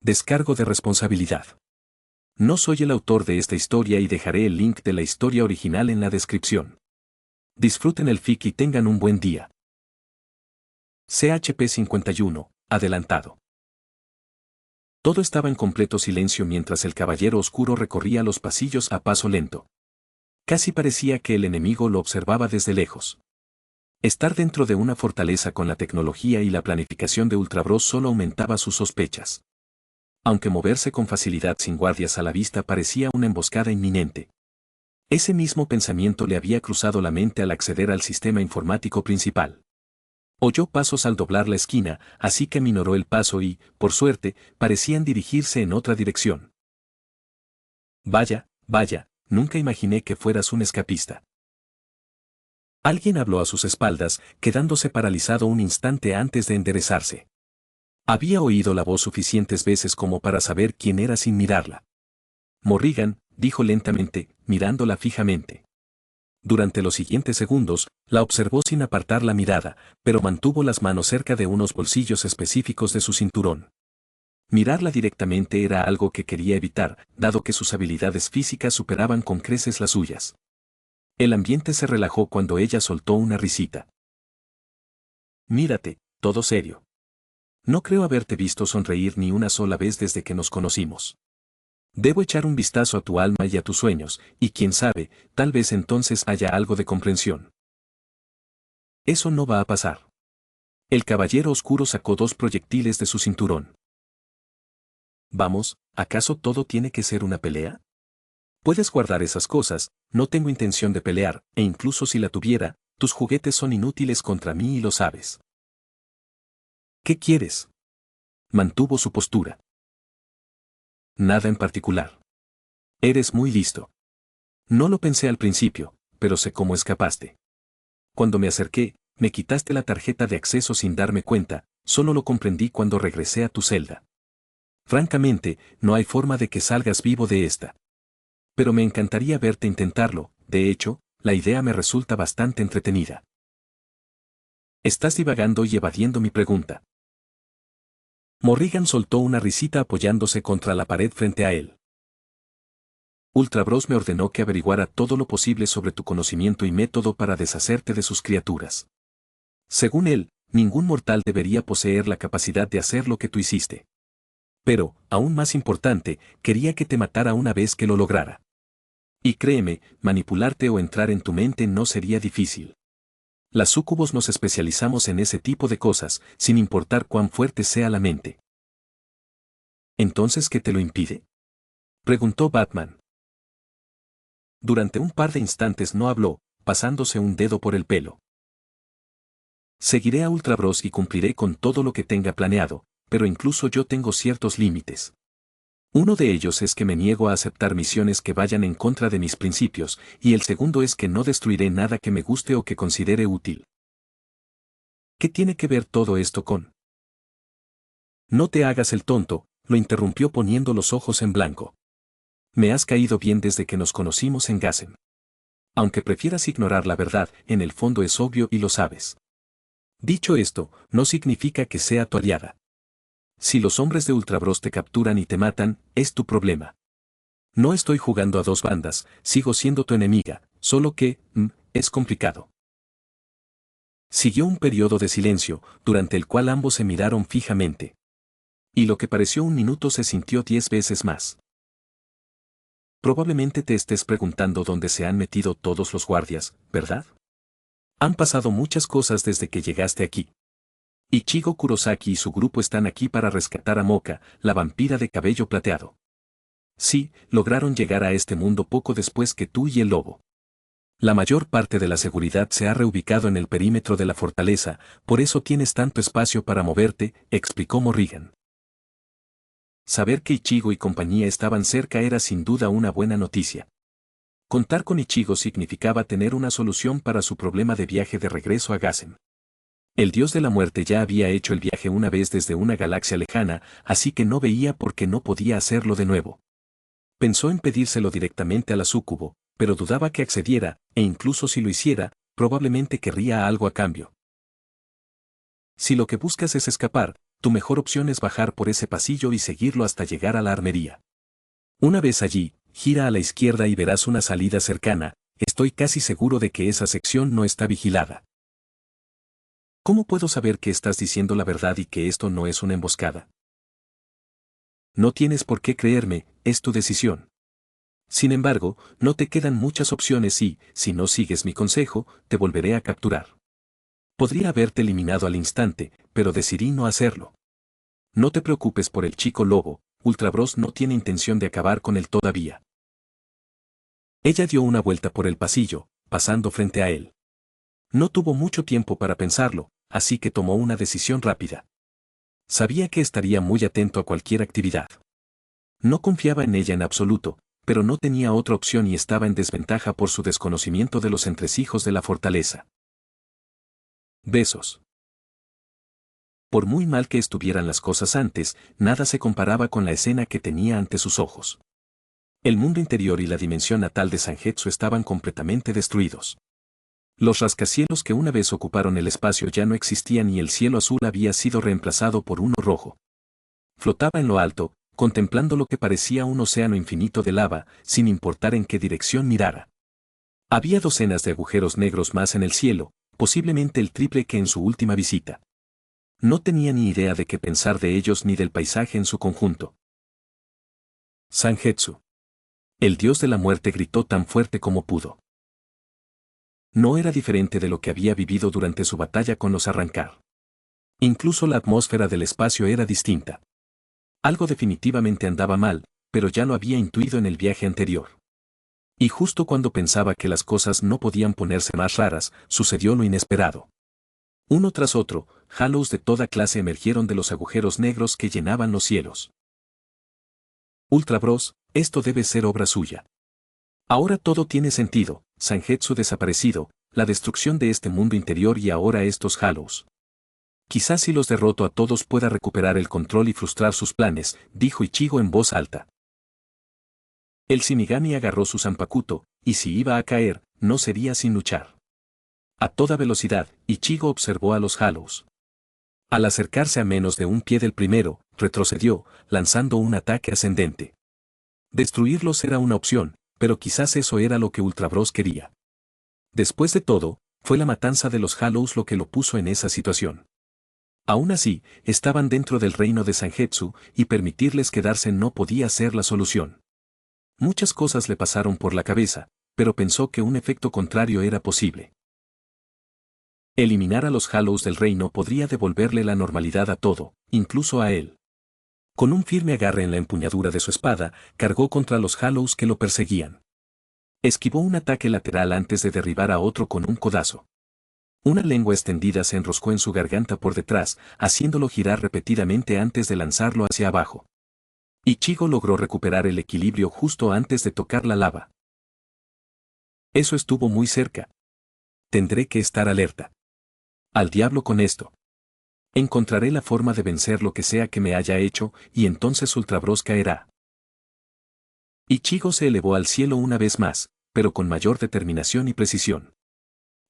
Descargo de responsabilidad. No soy el autor de esta historia y dejaré el link de la historia original en la descripción. Disfruten el fic y tengan un buen día. CHP 51, adelantado. Todo estaba en completo silencio mientras el caballero oscuro recorría los pasillos a paso lento. Casi parecía que el enemigo lo observaba desde lejos. Estar dentro de una fortaleza con la tecnología y la planificación de Ultra Bros solo aumentaba sus sospechas. Aunque moverse con facilidad sin guardias a la vista parecía una emboscada inminente. Ese mismo pensamiento le había cruzado la mente al acceder al sistema informático principal. Oyó pasos al doblar la esquina, así que minoró el paso y, por suerte, parecían dirigirse en otra dirección. Vaya, nunca imaginé que fueras un escapista. Alguien habló a sus espaldas, quedándose paralizado un instante antes de enderezarse. Había oído la voz suficientes veces como para saber quién era sin mirarla. Morrigan, dijo lentamente, mirándola fijamente. Durante los siguientes segundos, la observó sin apartar la mirada, pero mantuvo las manos cerca de unos bolsillos específicos de su cinturón. Mirarla directamente era algo que quería evitar, dado que sus habilidades físicas superaban con creces las suyas. El ambiente se relajó cuando ella soltó una risita. Mírate, todo serio. No creo haberte visto sonreír ni una sola vez desde que nos conocimos. Debo echar un vistazo a tu alma y a tus sueños, y quién sabe, tal vez entonces haya algo de comprensión. Eso no va a pasar. El caballero oscuro sacó 2 proyectiles de su cinturón. Vamos, ¿acaso todo tiene que ser una pelea? Puedes guardar esas cosas, no tengo intención de pelear, e incluso si la tuviera, tus juguetes son inútiles contra mí y lo sabes. ¿Qué quieres? Mantuvo su postura. Nada en particular. Eres muy listo. No lo pensé al principio, pero sé cómo escapaste. Cuando me acerqué, me quitaste la tarjeta de acceso sin darme cuenta, solo lo comprendí cuando regresé a tu celda. Francamente, no hay forma de que salgas vivo de esta. Pero me encantaría verte intentarlo, de hecho, la idea me resulta bastante entretenida. Estás divagando y evadiendo mi pregunta. Morrigan soltó una risita apoyándose contra la pared frente a él. Ultra Bros me ordenó que averiguara todo lo posible sobre tu conocimiento y método para deshacerte de sus criaturas. Según él, ningún mortal debería poseer la capacidad de hacer lo que tú hiciste. Pero, aún más importante, quería que te matara una vez que lo lograra. Y créeme, manipularte o entrar en tu mente no sería difícil. Las súcubos nos especializamos en ese tipo de cosas, sin importar cuán fuerte sea la mente. ¿Entonces qué te lo impide? Preguntó Batman. Durante un par de instantes no habló, pasándose un dedo por el pelo. Seguiré a Ultra Bros y cumpliré con todo lo que tenga planeado, pero incluso yo tengo ciertos límites. Uno de ellos es que me niego a aceptar misiones que vayan en contra de mis principios, y el segundo es que no destruiré nada que me guste o que considere útil. ¿Qué tiene que ver todo esto con? No te hagas el tonto, lo interrumpió poniendo los ojos en blanco. Me has caído bien desde que nos conocimos en Gassen. Aunque prefieras ignorar la verdad, en el fondo es obvio y lo sabes. Dicho esto, no significa que sea tu aliada. Si los hombres de Ultra Bros te capturan y te matan, es tu problema. No estoy jugando a 2 bandas, sigo siendo tu enemiga, solo que, es complicado. Siguió un periodo de silencio, durante el cual ambos se miraron fijamente. Y lo que pareció un minuto se sintió 10 veces más. Probablemente te estés preguntando dónde se han metido todos los guardias, ¿verdad? Han pasado muchas cosas desde que llegaste aquí. Ichigo Kurosaki y su grupo están aquí para rescatar a Moka, la vampira de cabello plateado. Sí, lograron llegar a este mundo poco después que tú y el lobo. La mayor parte de la seguridad se ha reubicado en el perímetro de la fortaleza, por eso tienes tanto espacio para moverte, explicó Morrigan. Saber que Ichigo y compañía estaban cerca era sin duda una buena noticia. Contar con Ichigo significaba tener una solución para su problema de viaje de regreso a Gassen. El dios de la muerte ya había hecho el viaje una vez desde una galaxia lejana, así que no veía por qué no podía hacerlo de nuevo. Pensó en pedírselo directamente a la súcubo, pero dudaba que accediera, e incluso si lo hiciera, probablemente querría algo a cambio. Si lo que buscas es escapar, tu mejor opción es bajar por ese pasillo y seguirlo hasta llegar a la armería. Una vez allí, gira a la izquierda y verás una salida cercana, estoy casi seguro de que esa sección no está vigilada. ¿Cómo puedo saber que estás diciendo la verdad y que esto no es una emboscada? No tienes por qué creerme, es tu decisión. Sin embargo, no te quedan muchas opciones y, si no sigues mi consejo, te volveré a capturar. Podría haberte eliminado al instante, pero decidí no hacerlo. No te preocupes por el chico lobo, Ultra Bros no tiene intención de acabar con él todavía. Ella dio una vuelta por el pasillo, pasando frente a él. No tuvo mucho tiempo para pensarlo, así que tomó una decisión rápida. Sabía que estaría muy atento a cualquier actividad. No confiaba en ella en absoluto, pero no tenía otra opción y estaba en desventaja por su desconocimiento de los entresijos de la fortaleza. Besos. Por muy mal que estuvieran las cosas antes, nada se comparaba con la escena que tenía ante sus ojos. El mundo interior y la dimensión natal de Sangetsu estaban completamente destruidos. Los rascacielos que una vez ocuparon el espacio ya no existían y el cielo azul había sido reemplazado por uno rojo. Flotaba en lo alto, contemplando lo que parecía un océano infinito de lava, sin importar en qué dirección mirara. Había docenas de agujeros negros más en el cielo, posiblemente el triple que en su última visita. No tenía ni idea de qué pensar de ellos ni del paisaje en su conjunto. Sangetsu. El dios de la muerte gritó tan fuerte como pudo. No era diferente de lo que había vivido durante su batalla con los Arrancar. Incluso la atmósfera del espacio era distinta. Algo definitivamente andaba mal, pero ya lo había intuido en el viaje anterior. Y justo cuando pensaba que las cosas no podían ponerse más raras, sucedió lo inesperado. Uno tras otro, Hallows de toda clase emergieron de los agujeros negros que llenaban los cielos. Ultra Bros, esto debe ser obra suya. Ahora todo tiene sentido, Sangetsu desaparecido, la destrucción de este mundo interior y ahora estos Hallows. Quizás si los derroto a todos pueda recuperar el control y frustrar sus planes, dijo Ichigo en voz alta. El Shinigami agarró su Zanpakuto, y si iba a caer, no sería sin luchar. A toda velocidad, Ichigo observó a los Hallows. Al acercarse a menos de un pie del primero, retrocedió, lanzando un ataque ascendente. Destruirlos era una opción, pero quizás eso era lo que Ultra Bros quería. Después de todo, fue la matanza de los Hallows lo que lo puso en esa situación. Aún así, estaban dentro del reino de Sangetsu, y permitirles quedarse no podía ser la solución. Muchas cosas le pasaron por la cabeza, pero pensó que un efecto contrario era posible. Eliminar a los Hallows del reino podría devolverle la normalidad a todo, incluso a él. Con un firme agarre en la empuñadura de su espada, cargó contra los Hallows que lo perseguían. Esquivó un ataque lateral antes de derribar a otro con un codazo. Una lengua extendida se enroscó en su garganta por detrás, haciéndolo girar repetidamente antes de lanzarlo hacia abajo. Ichigo logró recuperar el equilibrio justo antes de tocar la lava. Eso estuvo muy cerca. Tendré que estar alerta. Al diablo con esto. Encontraré la forma de vencer lo que sea que me haya hecho, y entonces Ultra Bros caerá. Ichigo se elevó al cielo una vez más, pero con mayor determinación y precisión.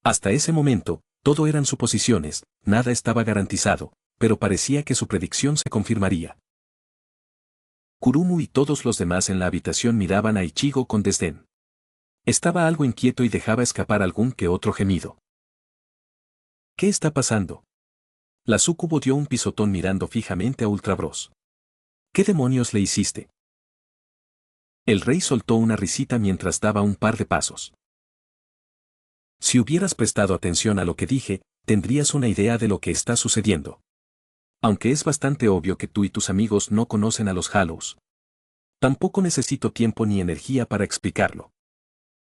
Hasta ese momento, todo eran suposiciones, nada estaba garantizado, pero parecía que su predicción se confirmaría. Kurumu y todos los demás en la habitación miraban a Ichigo con desdén. Estaba algo inquieto y dejaba escapar algún que otro gemido. ¿Qué está pasando? La súcubo dio un pisotón mirando fijamente a Ultra Bros. ¿Qué demonios le hiciste? El rey soltó una risita mientras daba un par de pasos. Si hubieras prestado atención a lo que dije, tendrías una idea de lo que está sucediendo. Aunque es bastante obvio que tú y tus amigos no conocen a los Hallows. Tampoco necesito tiempo ni energía para explicarlo.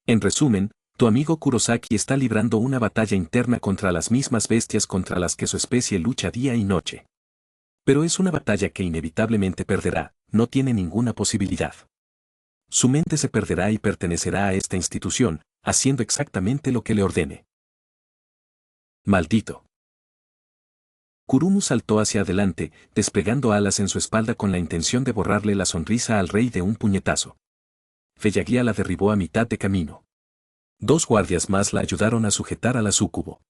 En resumen, tu amigo Kurosaki está librando una batalla interna contra las mismas bestias contra las que su especie lucha día y noche. Pero es una batalla que inevitablemente perderá, no tiene ninguna posibilidad. Su mente se perderá y pertenecerá a esta institución, haciendo exactamente lo que le ordene. Maldito. Kurumu saltó hacia adelante, desplegando alas en su espalda con la intención de borrarle la sonrisa al rey de un puñetazo. Feyagia la derribó a mitad de camino. Dos guardias más la ayudaron a sujetar a la súcubo.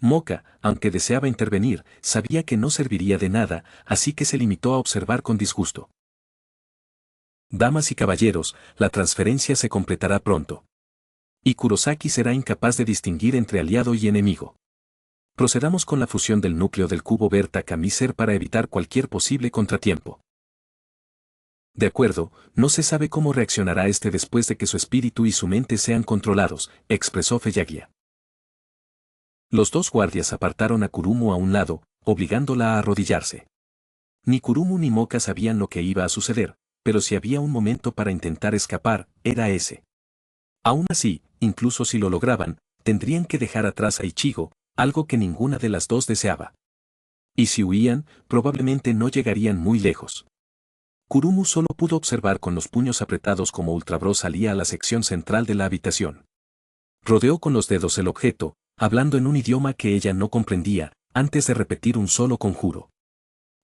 Moka, aunque deseaba intervenir, sabía que no serviría de nada, así que se limitó a observar con disgusto. Damas y caballeros, la transferencia se completará pronto. Y Kurosaki será incapaz de distinguir entre aliado y enemigo. Procedamos con la fusión del núcleo del cubo Berta Kamiser para evitar cualquier posible contratiempo. De acuerdo, no se sabe cómo reaccionará este después de que su espíritu y su mente sean controlados, expresó Feyagia. Los dos guardias apartaron a Kurumu a un lado, obligándola a arrodillarse. Ni Kurumu ni Moka sabían lo que iba a suceder, pero si había un momento para intentar escapar, era ese. Aún así, incluso si lo lograban, tendrían que dejar atrás a Ichigo, algo que ninguna de las dos deseaba. Y si huían, probablemente no llegarían muy lejos. Kurumu solo pudo observar con los puños apretados como Ultra Bro salía a la sección central de la habitación. Rodeó con los dedos el objeto, hablando en un idioma que ella no comprendía, antes de repetir un solo conjuro.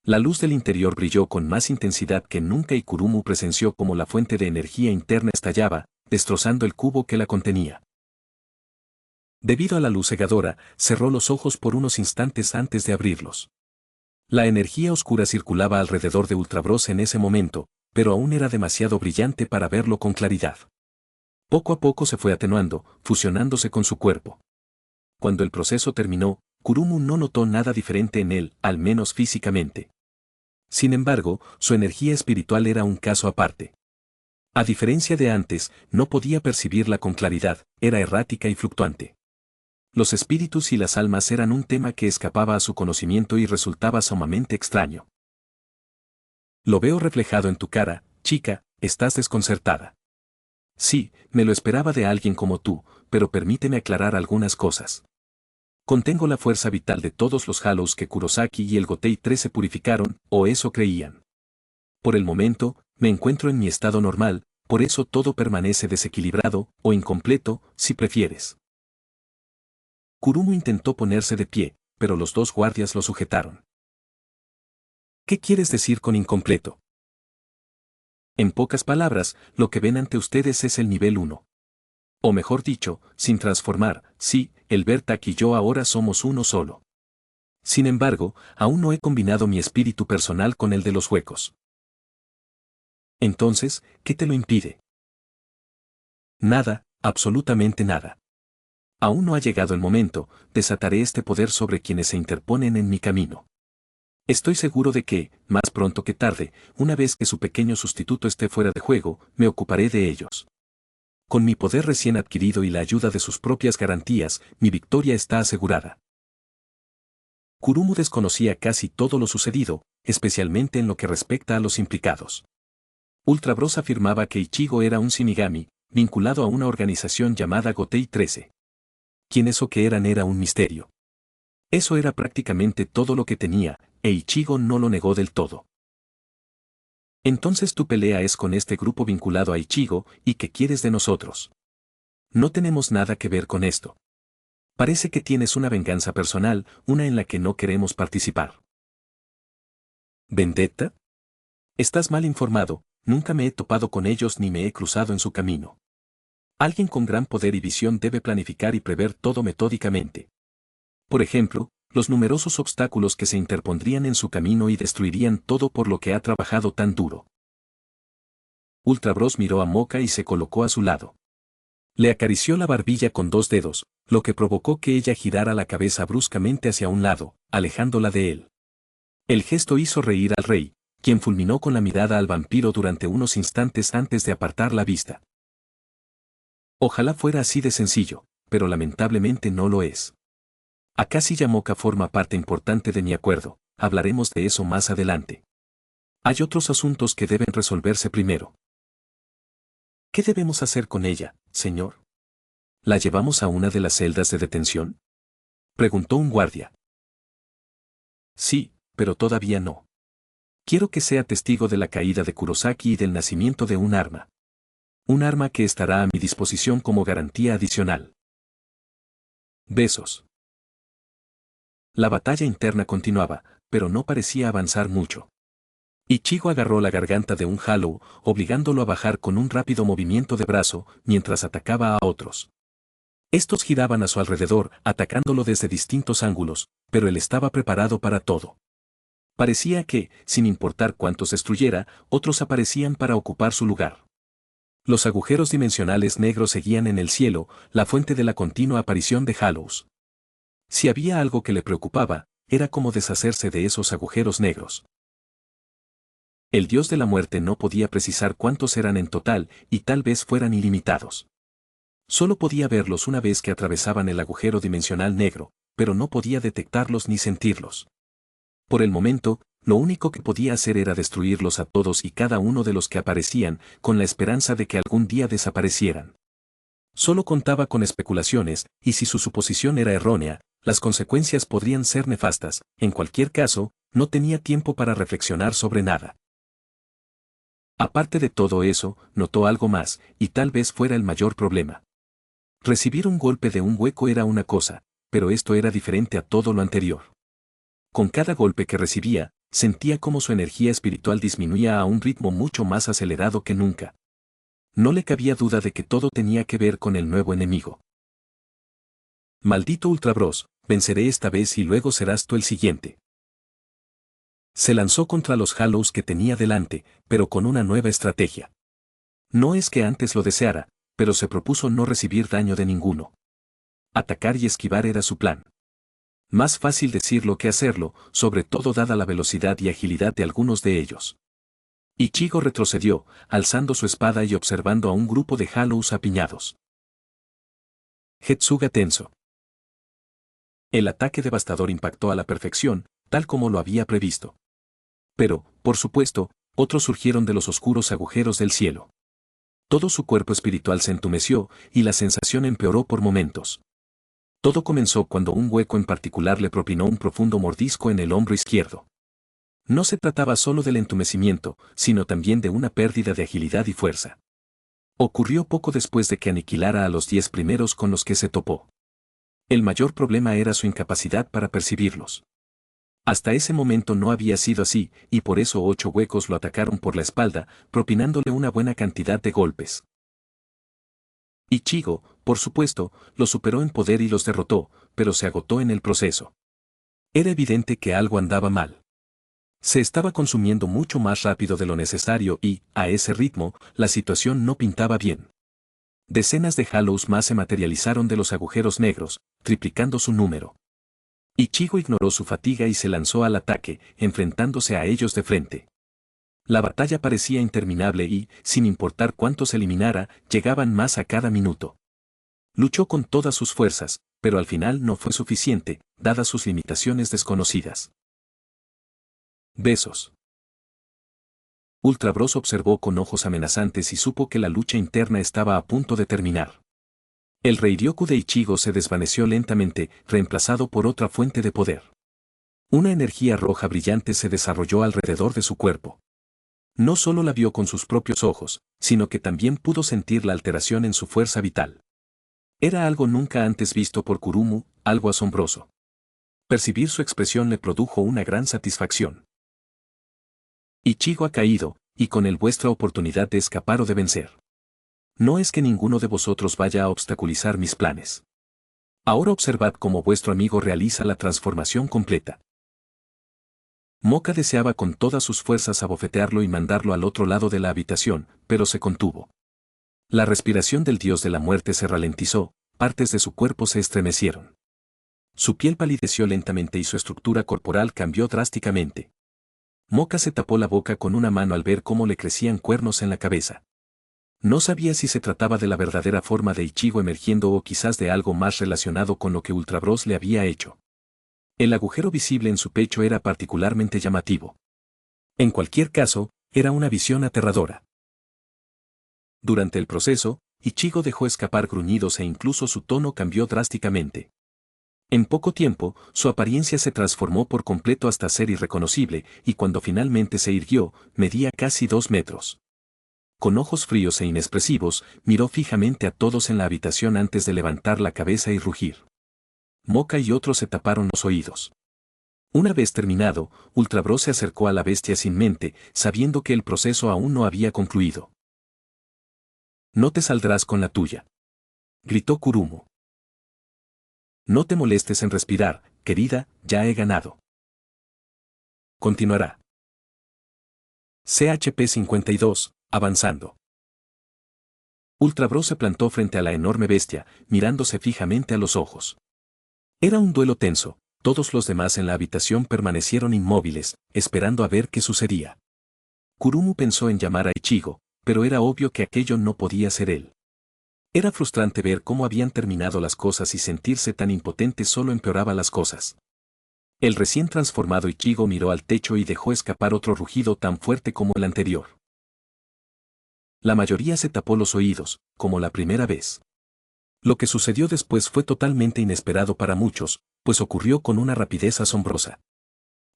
La luz del interior brilló con más intensidad que nunca y Kurumu presenció cómo la fuente de energía interna estallaba, destrozando el cubo que la contenía. Debido a la luz cegadora, cerró los ojos por unos instantes antes de abrirlos. La energía oscura circulaba alrededor de Ultra Bros en ese momento, pero aún era demasiado brillante para verlo con claridad. Poco a poco se fue atenuando, fusionándose con su cuerpo. Cuando el proceso terminó, Kurumu no notó nada diferente en él, al menos físicamente. Sin embargo, su energía espiritual era un caso aparte. A diferencia de antes, no podía percibirla con claridad, era errática y fluctuante. Los espíritus y las almas eran un tema que escapaba a su conocimiento y resultaba sumamente extraño. Lo veo reflejado en tu cara, chica, estás desconcertada. Sí, me lo esperaba de alguien como tú, pero permíteme aclarar algunas cosas. Contengo la fuerza vital de todos los Hallows que Kurosaki y el Gotei 13 purificaron, o eso creían. Por el momento, me encuentro en mi estado normal, por eso todo permanece desequilibrado, o incompleto, si prefieres. Kurumu intentó ponerse de pie, pero los dos guardias lo sujetaron. ¿Qué quieres decir con incompleto? En pocas palabras, lo que ven ante ustedes es el nivel 1. O mejor dicho, sin transformar, sí, el Bertak y yo ahora somos uno solo. Sin embargo, aún no he combinado mi espíritu personal con el de los huecos. Entonces, ¿qué te lo impide? Nada, absolutamente nada. Aún no ha llegado el momento, desataré este poder sobre quienes se interponen en mi camino. Estoy seguro de que, más pronto que tarde, una vez que su pequeño sustituto esté fuera de juego, me ocuparé de ellos. Con mi poder recién adquirido y la ayuda de sus propias garantías, mi victoria está asegurada. Kurumu desconocía casi todo lo sucedido, especialmente en lo que respecta a los implicados. Ultra Bros afirmaba que Ichigo era un Shinigami, vinculado a una organización llamada Gotei 13. ¿Quiénes o qué eran era un misterio? Eso era prácticamente todo lo que tenía, e Ichigo no lo negó del todo. Entonces tu pelea es con este grupo vinculado a Ichigo, ¿y qué quieres de nosotros? No tenemos nada que ver con esto. Parece que tienes una venganza personal, una en la que no queremos participar. ¿Vendetta? Estás mal informado, nunca me he topado con ellos ni me he cruzado en su camino. Alguien con gran poder y visión debe planificar y prever todo metódicamente. Por ejemplo, los numerosos obstáculos que se interpondrían en su camino y destruirían todo por lo que ha trabajado tan duro. Ultra Bros miró a Moka y se colocó a su lado. Le acarició la barbilla con dos dedos, lo que provocó que ella girara la cabeza bruscamente hacia un lado, alejándola de él. El gesto hizo reír al rey, quien fulminó con la mirada al vampiro durante unos instantes antes de apartar la vista. Ojalá fuera así de sencillo, pero lamentablemente no lo es. Akashi Yamoka forma parte importante de mi acuerdo, hablaremos de eso más adelante. Hay otros asuntos que deben resolverse primero. ¿Qué debemos hacer con ella, señor? ¿La llevamos a una de las celdas de detención? Preguntó un guardia. Sí, pero todavía no. Quiero que sea testigo de la caída de Kurosaki y del nacimiento de un arma. Un arma que estará a mi disposición como garantía adicional. Besos. La batalla interna continuaba, pero no parecía avanzar mucho. Ichigo agarró la garganta de un Hollow, obligándolo a bajar con un rápido movimiento de brazo, mientras atacaba a otros. Estos giraban a su alrededor, atacándolo desde distintos ángulos, pero él estaba preparado para todo. Parecía que, sin importar cuántos destruyera, otros aparecían para ocupar su lugar. Los agujeros dimensionales negros seguían en el cielo, la fuente de la continua aparición de Hallows. Si había algo que le preocupaba, era cómo deshacerse de esos agujeros negros. El dios de la muerte no podía precisar cuántos eran en total, y tal vez fueran ilimitados. Solo podía verlos una vez que atravesaban el agujero dimensional negro, pero no podía detectarlos ni sentirlos. Por el momento, lo único que podía hacer era destruirlos a todos y cada uno de los que aparecían, con la esperanza de que algún día desaparecieran. Solo contaba con especulaciones, y si su suposición era errónea, las consecuencias podrían ser nefastas. En cualquier caso, no tenía tiempo para reflexionar sobre nada. Aparte de todo eso, notó algo más, y tal vez fuera el mayor problema. Recibir un golpe de un hueco era una cosa, pero esto era diferente a todo lo anterior. Con cada golpe que recibía, sentía como su energía espiritual disminuía a un ritmo mucho más acelerado que nunca. No le cabía duda de que todo tenía que ver con el nuevo enemigo. Maldito Ultra Bros, venceré esta vez y luego serás tú el siguiente. Se lanzó contra los Hallows que tenía delante, pero con una nueva estrategia. No es que antes lo deseara, pero se propuso no recibir daño de ninguno. Atacar y esquivar era su plan. Más fácil decirlo que hacerlo, sobre todo dada la velocidad y agilidad de algunos de ellos. Ichigo retrocedió, alzando su espada y observando a un grupo de Hallows apiñados. Getsuga tenso. El ataque devastador impactó a la perfección, tal como lo había previsto. Pero, por supuesto, otros surgieron de los oscuros agujeros del cielo. Todo su cuerpo espiritual se entumeció, y la sensación empeoró por momentos. Todo comenzó cuando un hueco en particular le propinó un profundo mordisco en el hombro izquierdo. No se trataba solo del entumecimiento, sino también de una pérdida de agilidad y fuerza. Ocurrió poco después de que aniquilara a los 10 primeros con los que se topó. El mayor problema era su incapacidad para percibirlos. Hasta ese momento no había sido así, y por eso 8 huecos lo atacaron por la espalda, propinándole una buena cantidad de golpes. Ichigo, por supuesto, los superó en poder y los derrotó, pero se agotó en el proceso. Era evidente que algo andaba mal. Se estaba consumiendo mucho más rápido de lo necesario y, a ese ritmo, la situación no pintaba bien. Decenas de Hallows más se materializaron de los agujeros negros, triplicando su número. Ichigo ignoró su fatiga y se lanzó al ataque, enfrentándose a ellos de frente. La batalla parecía interminable y, sin importar cuántos eliminara, llegaban más a cada minuto. Luchó con todas sus fuerzas, pero al final no fue suficiente, dadas sus limitaciones desconocidas. Besos. Ultra Bros observó con ojos amenazantes y supo que la lucha interna estaba a punto de terminar. El Reiryoku de Ichigo se desvaneció lentamente, reemplazado por otra fuente de poder. Una energía roja brillante se desarrolló alrededor de su cuerpo. No solo la vio con sus propios ojos, sino que también pudo sentir la alteración en su fuerza vital. Era algo nunca antes visto por Kurumu, algo asombroso. Percibir su expresión le produjo una gran satisfacción. Ichigo ha caído, y con él vuestra oportunidad de escapar o de vencer. No es que ninguno de vosotros vaya a obstaculizar mis planes. Ahora observad cómo vuestro amigo realiza la transformación completa. Moka deseaba con todas sus fuerzas abofetearlo y mandarlo al otro lado de la habitación, pero se contuvo. La respiración del dios de la muerte se ralentizó, partes de su cuerpo se estremecieron. Su piel palideció lentamente y su estructura corporal cambió drásticamente. Moka se tapó la boca con una mano al ver cómo le crecían cuernos en la cabeza. No sabía si se trataba de la verdadera forma de Ichigo emergiendo o quizás de algo más relacionado con lo que Ultra Bros le había hecho. El agujero visible en su pecho era particularmente llamativo. En cualquier caso, era una visión aterradora. Durante el proceso, Ichigo dejó escapar gruñidos e incluso su tono cambió drásticamente. En poco tiempo, su apariencia se transformó por completo hasta ser irreconocible, y cuando finalmente se irguió, medía casi 2 metros. Con ojos fríos e inexpresivos, miró fijamente a todos en la habitación antes de levantar la cabeza y rugir. Moka y otros se taparon los oídos. Una vez terminado, Ultra Bros se acercó a la bestia sin mente, sabiendo que el proceso aún no había concluido. «No te saldrás con la tuya», gritó Kurumu. No te molestes en respirar, querida, ya he ganado. Continuará. CHP-52, avanzando. Ultra Bros se plantó frente a la enorme bestia, mirándose fijamente a los ojos. Era un duelo tenso, todos los demás en la habitación permanecieron inmóviles, esperando a ver qué sucedía. Kurumu pensó en llamar a Ichigo, pero era obvio que aquello no podía ser él. Era frustrante ver cómo habían terminado las cosas y sentirse tan impotente solo empeoraba las cosas. El recién transformado Ichigo miró al techo y dejó escapar otro rugido tan fuerte como el anterior. La mayoría se tapó los oídos, como la primera vez. Lo que sucedió después fue totalmente inesperado para muchos, pues ocurrió con una rapidez asombrosa.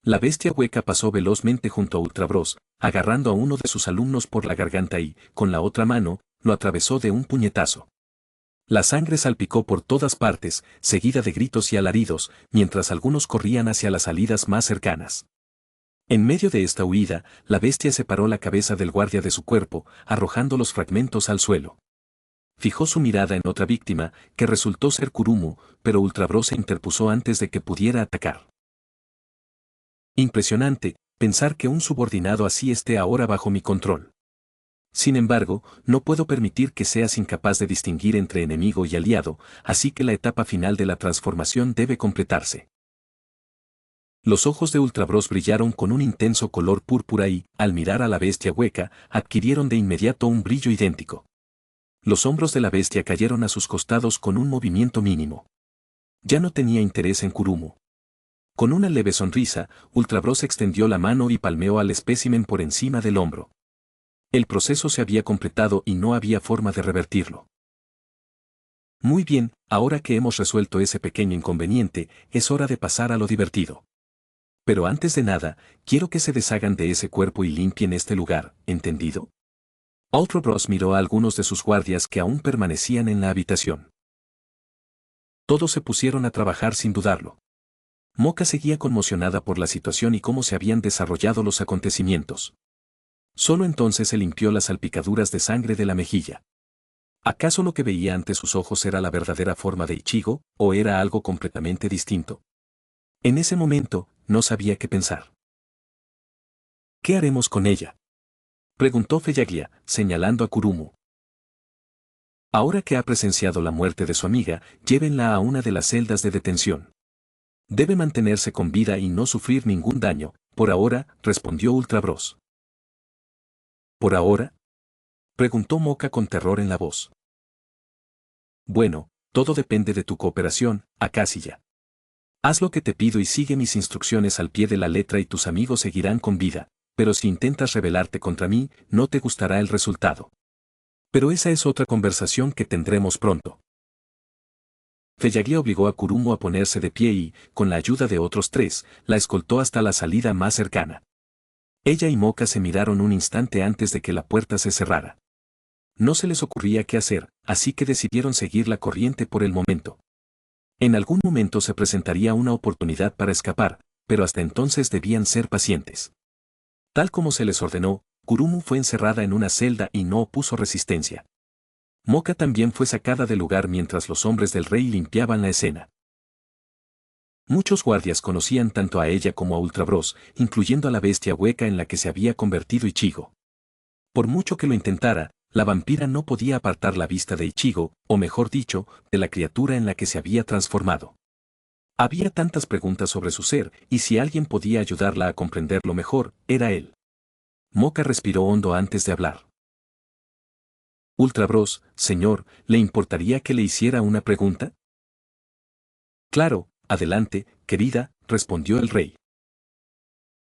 La bestia hueca pasó velozmente junto a Ultra Bros, agarrando a uno de sus alumnos por la garganta y, con la otra mano, lo atravesó de un puñetazo. La sangre salpicó por todas partes, seguida de gritos y alaridos, mientras algunos corrían hacia las salidas más cercanas. En medio de esta huida, la bestia separó la cabeza del guardia de su cuerpo, arrojando los fragmentos al suelo. Fijó su mirada en otra víctima, que resultó ser Kurumu, pero Ultra Bros se interpuso antes de que pudiera atacar. Impresionante, pensar que un subordinado así esté ahora bajo mi control. Sin embargo, no puedo permitir que seas incapaz de distinguir entre enemigo y aliado, así que la etapa final de la transformación debe completarse. Los ojos de Ultra Bros brillaron con un intenso color púrpura y, al mirar a la bestia hueca, adquirieron de inmediato un brillo idéntico. Los hombros de la bestia cayeron a sus costados con un movimiento mínimo. Ya no tenía interés en Kurumu. Con una leve sonrisa, Ultra Bros extendió la mano y palmeó al espécimen por encima del hombro. El proceso se había completado y no había forma de revertirlo. Muy bien, ahora que hemos resuelto ese pequeño inconveniente, es hora de pasar a lo divertido. Pero antes de nada, quiero que se deshagan de ese cuerpo y limpien este lugar, ¿entendido? Ultra Bros miró a algunos de sus guardias que aún permanecían en la habitación. Todos se pusieron a trabajar sin dudarlo. Moka seguía conmocionada por la situación y cómo se habían desarrollado los acontecimientos. Solo entonces se limpió las salpicaduras de sangre de la mejilla. ¿Acaso lo que veía ante sus ojos era la verdadera forma de Ichigo, o era algo completamente distinto? En ese momento, no sabía qué pensar. ¿Qué haremos con ella?, preguntó Feyaglia, señalando a Kurumu. Ahora que ha presenciado la muerte de su amiga, llévenla a una de las celdas de detención. Debe mantenerse con vida y no sufrir ningún daño, por ahora, respondió Ultra Bros. ¿Por ahora?, preguntó Moka con terror en la voz. Bueno, todo depende de tu cooperación, Akashiya. Haz lo que te pido y sigue mis instrucciones al pie de la letra y tus amigos seguirán con vida, pero si intentas rebelarte contra mí, no te gustará el resultado. Pero esa es otra conversación que tendremos pronto. Feyaglia obligó a Kurumu a ponerse de pie y, con la ayuda de otros tres, la escoltó hasta la salida más cercana. Ella y Moka se miraron un instante antes de que la puerta se cerrara. No se les ocurría qué hacer, así que decidieron seguir la corriente por el momento. En algún momento se presentaría una oportunidad para escapar, pero hasta entonces debían ser pacientes. Tal como se les ordenó, Kurumu fue encerrada en una celda y no opuso resistencia. Moka también fue sacada del lugar mientras los hombres del rey limpiaban la escena. Muchos guardias conocían tanto a ella como a Ultra Bros, incluyendo a la bestia hueca en la que se había convertido Ichigo. Por mucho que lo intentara, la vampira no podía apartar la vista de Ichigo, o mejor dicho, de la criatura en la que se había transformado. Había tantas preguntas sobre su ser, y si alguien podía ayudarla a comprenderlo mejor, era él. Moka respiró hondo antes de hablar. Ultra Bros, señor, ¿le importaría que le hiciera una pregunta? Claro, adelante, querida, respondió el rey.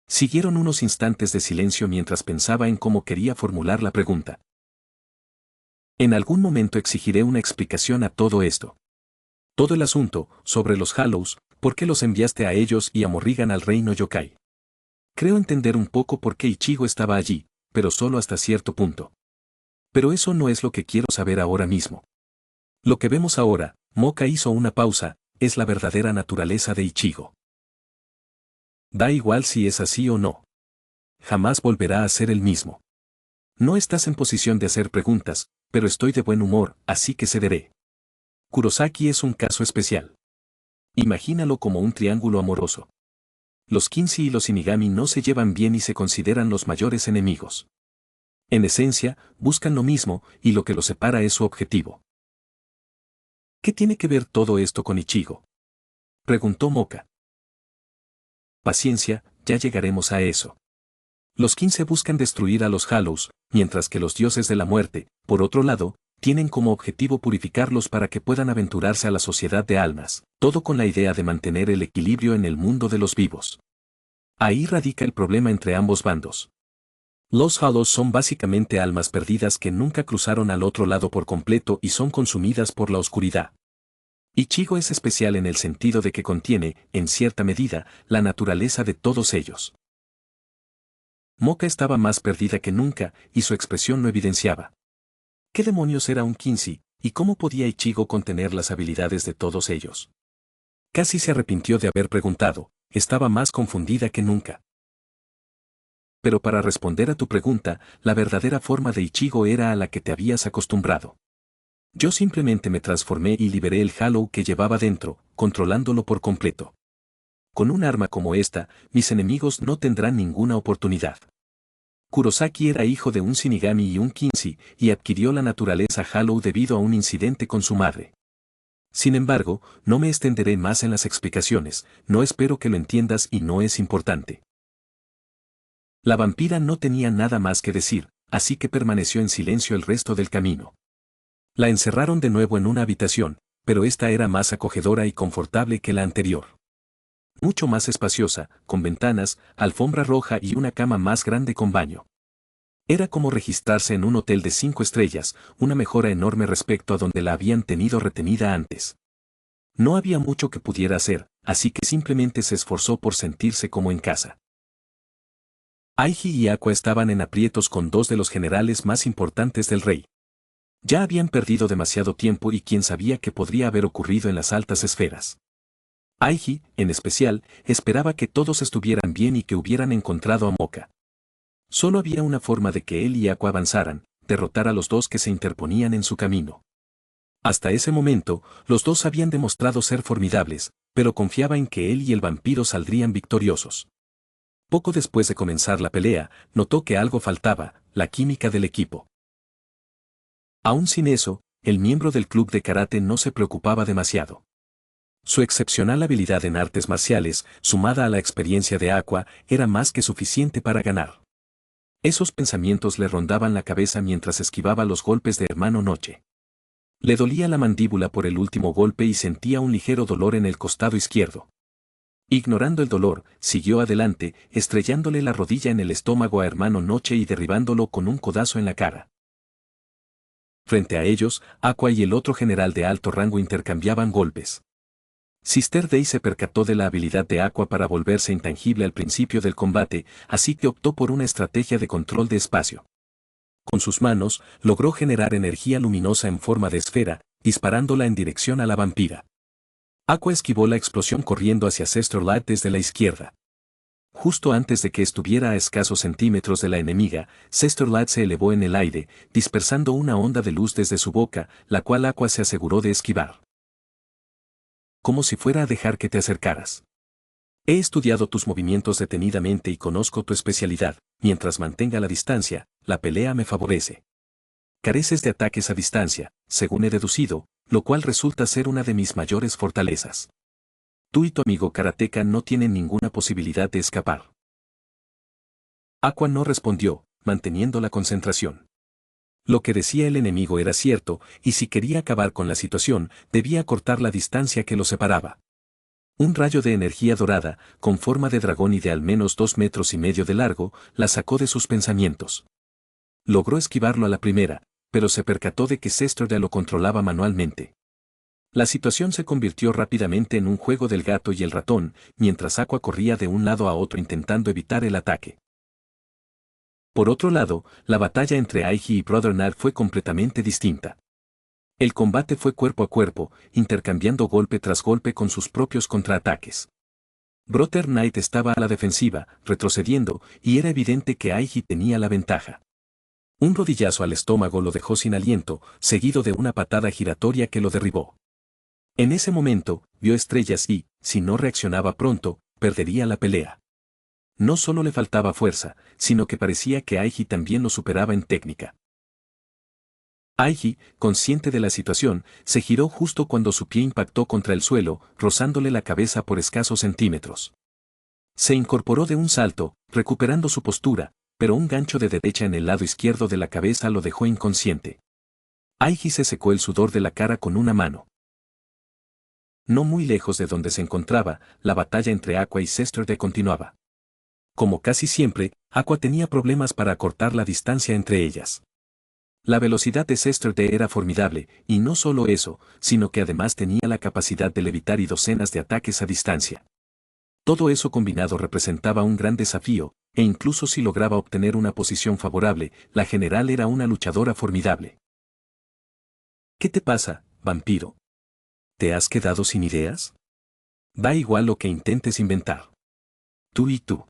Siguieron unos instantes de silencio mientras pensaba en cómo quería formular la pregunta. En algún momento exigiré una explicación a todo esto. Todo el asunto, sobre los Hallows, por qué los enviaste a ellos y a Morrigan al reino yokai. Creo entender un poco por qué Ichigo estaba allí, pero solo hasta cierto punto. Pero eso no es lo que quiero saber ahora mismo. Lo que vemos ahora, Moka hizo una pausa, es la verdadera naturaleza de Ichigo. Da igual si es así o no. Jamás volverá a ser el mismo. No estás en posición de hacer preguntas, pero estoy de buen humor, así que cederé. Kurosaki es un caso especial. Imagínalo como un triángulo amoroso. Los Quincy y los Shinigami no se llevan bien y se consideran los mayores enemigos. En esencia, buscan lo mismo, y lo que los separa es su objetivo. ¿Qué tiene que ver todo esto con Ichigo?, preguntó Moka. Paciencia, ya llegaremos a eso. Los 15 buscan destruir a los Hollows, mientras que los dioses de la muerte, por otro lado, tienen como objetivo purificarlos para que puedan aventurarse a la sociedad de almas, todo con la idea de mantener el equilibrio en el mundo de los vivos. Ahí radica el problema entre ambos bandos. Los Hollows son básicamente almas perdidas que nunca cruzaron al otro lado por completo y son consumidas por la oscuridad. Ichigo es especial en el sentido de que contiene, en cierta medida, la naturaleza de todos ellos. Moka estaba más perdida que nunca, y su expresión lo evidenciaba. ¿Qué demonios era un Quincy, y cómo podía Ichigo contener las habilidades de todos ellos? Casi se arrepintió de haber preguntado, estaba más confundida que nunca. Pero para responder a tu pregunta, la verdadera forma de Ichigo era a la que te habías acostumbrado. Yo simplemente me transformé y liberé el Hollow que llevaba dentro, controlándolo por completo. Con un arma como esta, mis enemigos no tendrán ninguna oportunidad. Kurosaki era hijo de un Shinigami y un Quincy, y adquirió la naturaleza Hollow debido a un incidente con su madre. Sin embargo, no me extenderé más en las explicaciones, no espero que lo entiendas y no es importante. La vampira no tenía nada más que decir, así que permaneció en silencio el resto del camino. La encerraron de nuevo en una habitación, pero esta era más acogedora y confortable que la anterior. Mucho más espaciosa, con ventanas, alfombra roja y una cama más grande con baño. Era como registrarse en un hotel de 5 estrellas, una mejora enorme respecto a donde la habían tenido retenida antes. No había mucho que pudiera hacer, así que simplemente se esforzó por sentirse como en casa. Aiji y Aqua estaban en aprietos con dos de los generales más importantes del rey. Ya habían perdido demasiado tiempo y quién sabía qué podría haber ocurrido en las altas esferas. Aiji, en especial, esperaba que todos estuvieran bien y que hubieran encontrado a Moka. Solo había una forma de que él y Aqua avanzaran, derrotar a los dos que se interponían en su camino. Hasta ese momento, los dos habían demostrado ser formidables, pero confiaba en que él y el vampiro saldrían victoriosos. Poco después de comenzar la pelea, notó que algo faltaba, la química del equipo. Aún sin eso, el miembro del club de karate no se preocupaba demasiado. Su excepcional habilidad en artes marciales, sumada a la experiencia de Aqua, era más que suficiente para ganar. Esos pensamientos le rondaban la cabeza mientras esquivaba los golpes de Hermano Noche. Le dolía la mandíbula por el último golpe y sentía un ligero dolor en el costado izquierdo. Ignorando el dolor, siguió adelante, estrellándole la rodilla en el estómago a Hermano Noche y derribándolo con un codazo en la cara. Frente a ellos, Aqua y el otro general de alto rango intercambiaban golpes. Sister Day se percató de la habilidad de Aqua para volverse intangible al principio del combate, así que optó por una estrategia de control de espacio. Con sus manos, logró generar energía luminosa en forma de esfera, disparándola en dirección a la vampira. Aqua esquivó la explosión corriendo hacia Sister Light desde la izquierda. Justo antes de que estuviera a escasos centímetros de la enemiga, Sister Light se elevó en el aire, dispersando una onda de luz desde su boca, la cual Aqua se aseguró de esquivar. Como si fuera a dejar que te acercaras. He estudiado tus movimientos detenidamente y conozco tu especialidad, mientras mantenga la distancia, la pelea me favorece. Careces de ataques a distancia, según he deducido, lo cual resulta ser una de mis mayores fortalezas. Tú y tu amigo karateka no tienen ninguna posibilidad de escapar. Aqua no respondió, manteniendo la concentración. Lo que decía el enemigo era cierto, y si quería acabar con la situación, debía cortar la distancia que lo separaba. Un rayo de energía dorada, con forma de dragón y de al menos 2,5 metros de largo, la sacó de sus pensamientos. Logró esquivarlo a la primera, pero se percató de que Sister lo controlaba manualmente. La situación se convirtió rápidamente en un juego del gato y el ratón, mientras Aqua corría de un lado a otro intentando evitar el ataque. Por otro lado, la batalla entre Aiji y Brother Knight fue completamente distinta. El combate fue cuerpo a cuerpo, intercambiando golpe tras golpe con sus propios contraataques. Brother Knight estaba a la defensiva, retrocediendo, y era evidente que Aiji tenía la ventaja. Un rodillazo al estómago lo dejó sin aliento, seguido de una patada giratoria que lo derribó. En ese momento, vio estrellas y, si no reaccionaba pronto, perdería la pelea. No solo le faltaba fuerza, sino que parecía que Aiji también lo superaba en técnica. Aiji, consciente de la situación, se giró justo cuando su pie impactó contra el suelo, rozándole la cabeza por escasos centímetros. Se incorporó de un salto, recuperando su postura, pero un gancho de derecha en el lado izquierdo de la cabeza lo dejó inconsciente. Aiji se secó el sudor de la cara con una mano. No muy lejos de donde se encontraba, la batalla entre Aqua y Yesterday continuaba. Como casi siempre, Aqua tenía problemas para acortar la distancia entre ellas. La velocidad de Yesterday era formidable, y no solo eso, sino que además tenía la capacidad de levitar y docenas de ataques a distancia. Todo eso combinado representaba un gran desafío, e incluso si lograba obtener una posición favorable, la general era una luchadora formidable. ¿Qué te pasa, vampiro? ¿Te has quedado sin ideas? Da igual lo que intentes inventar. Tú y tú.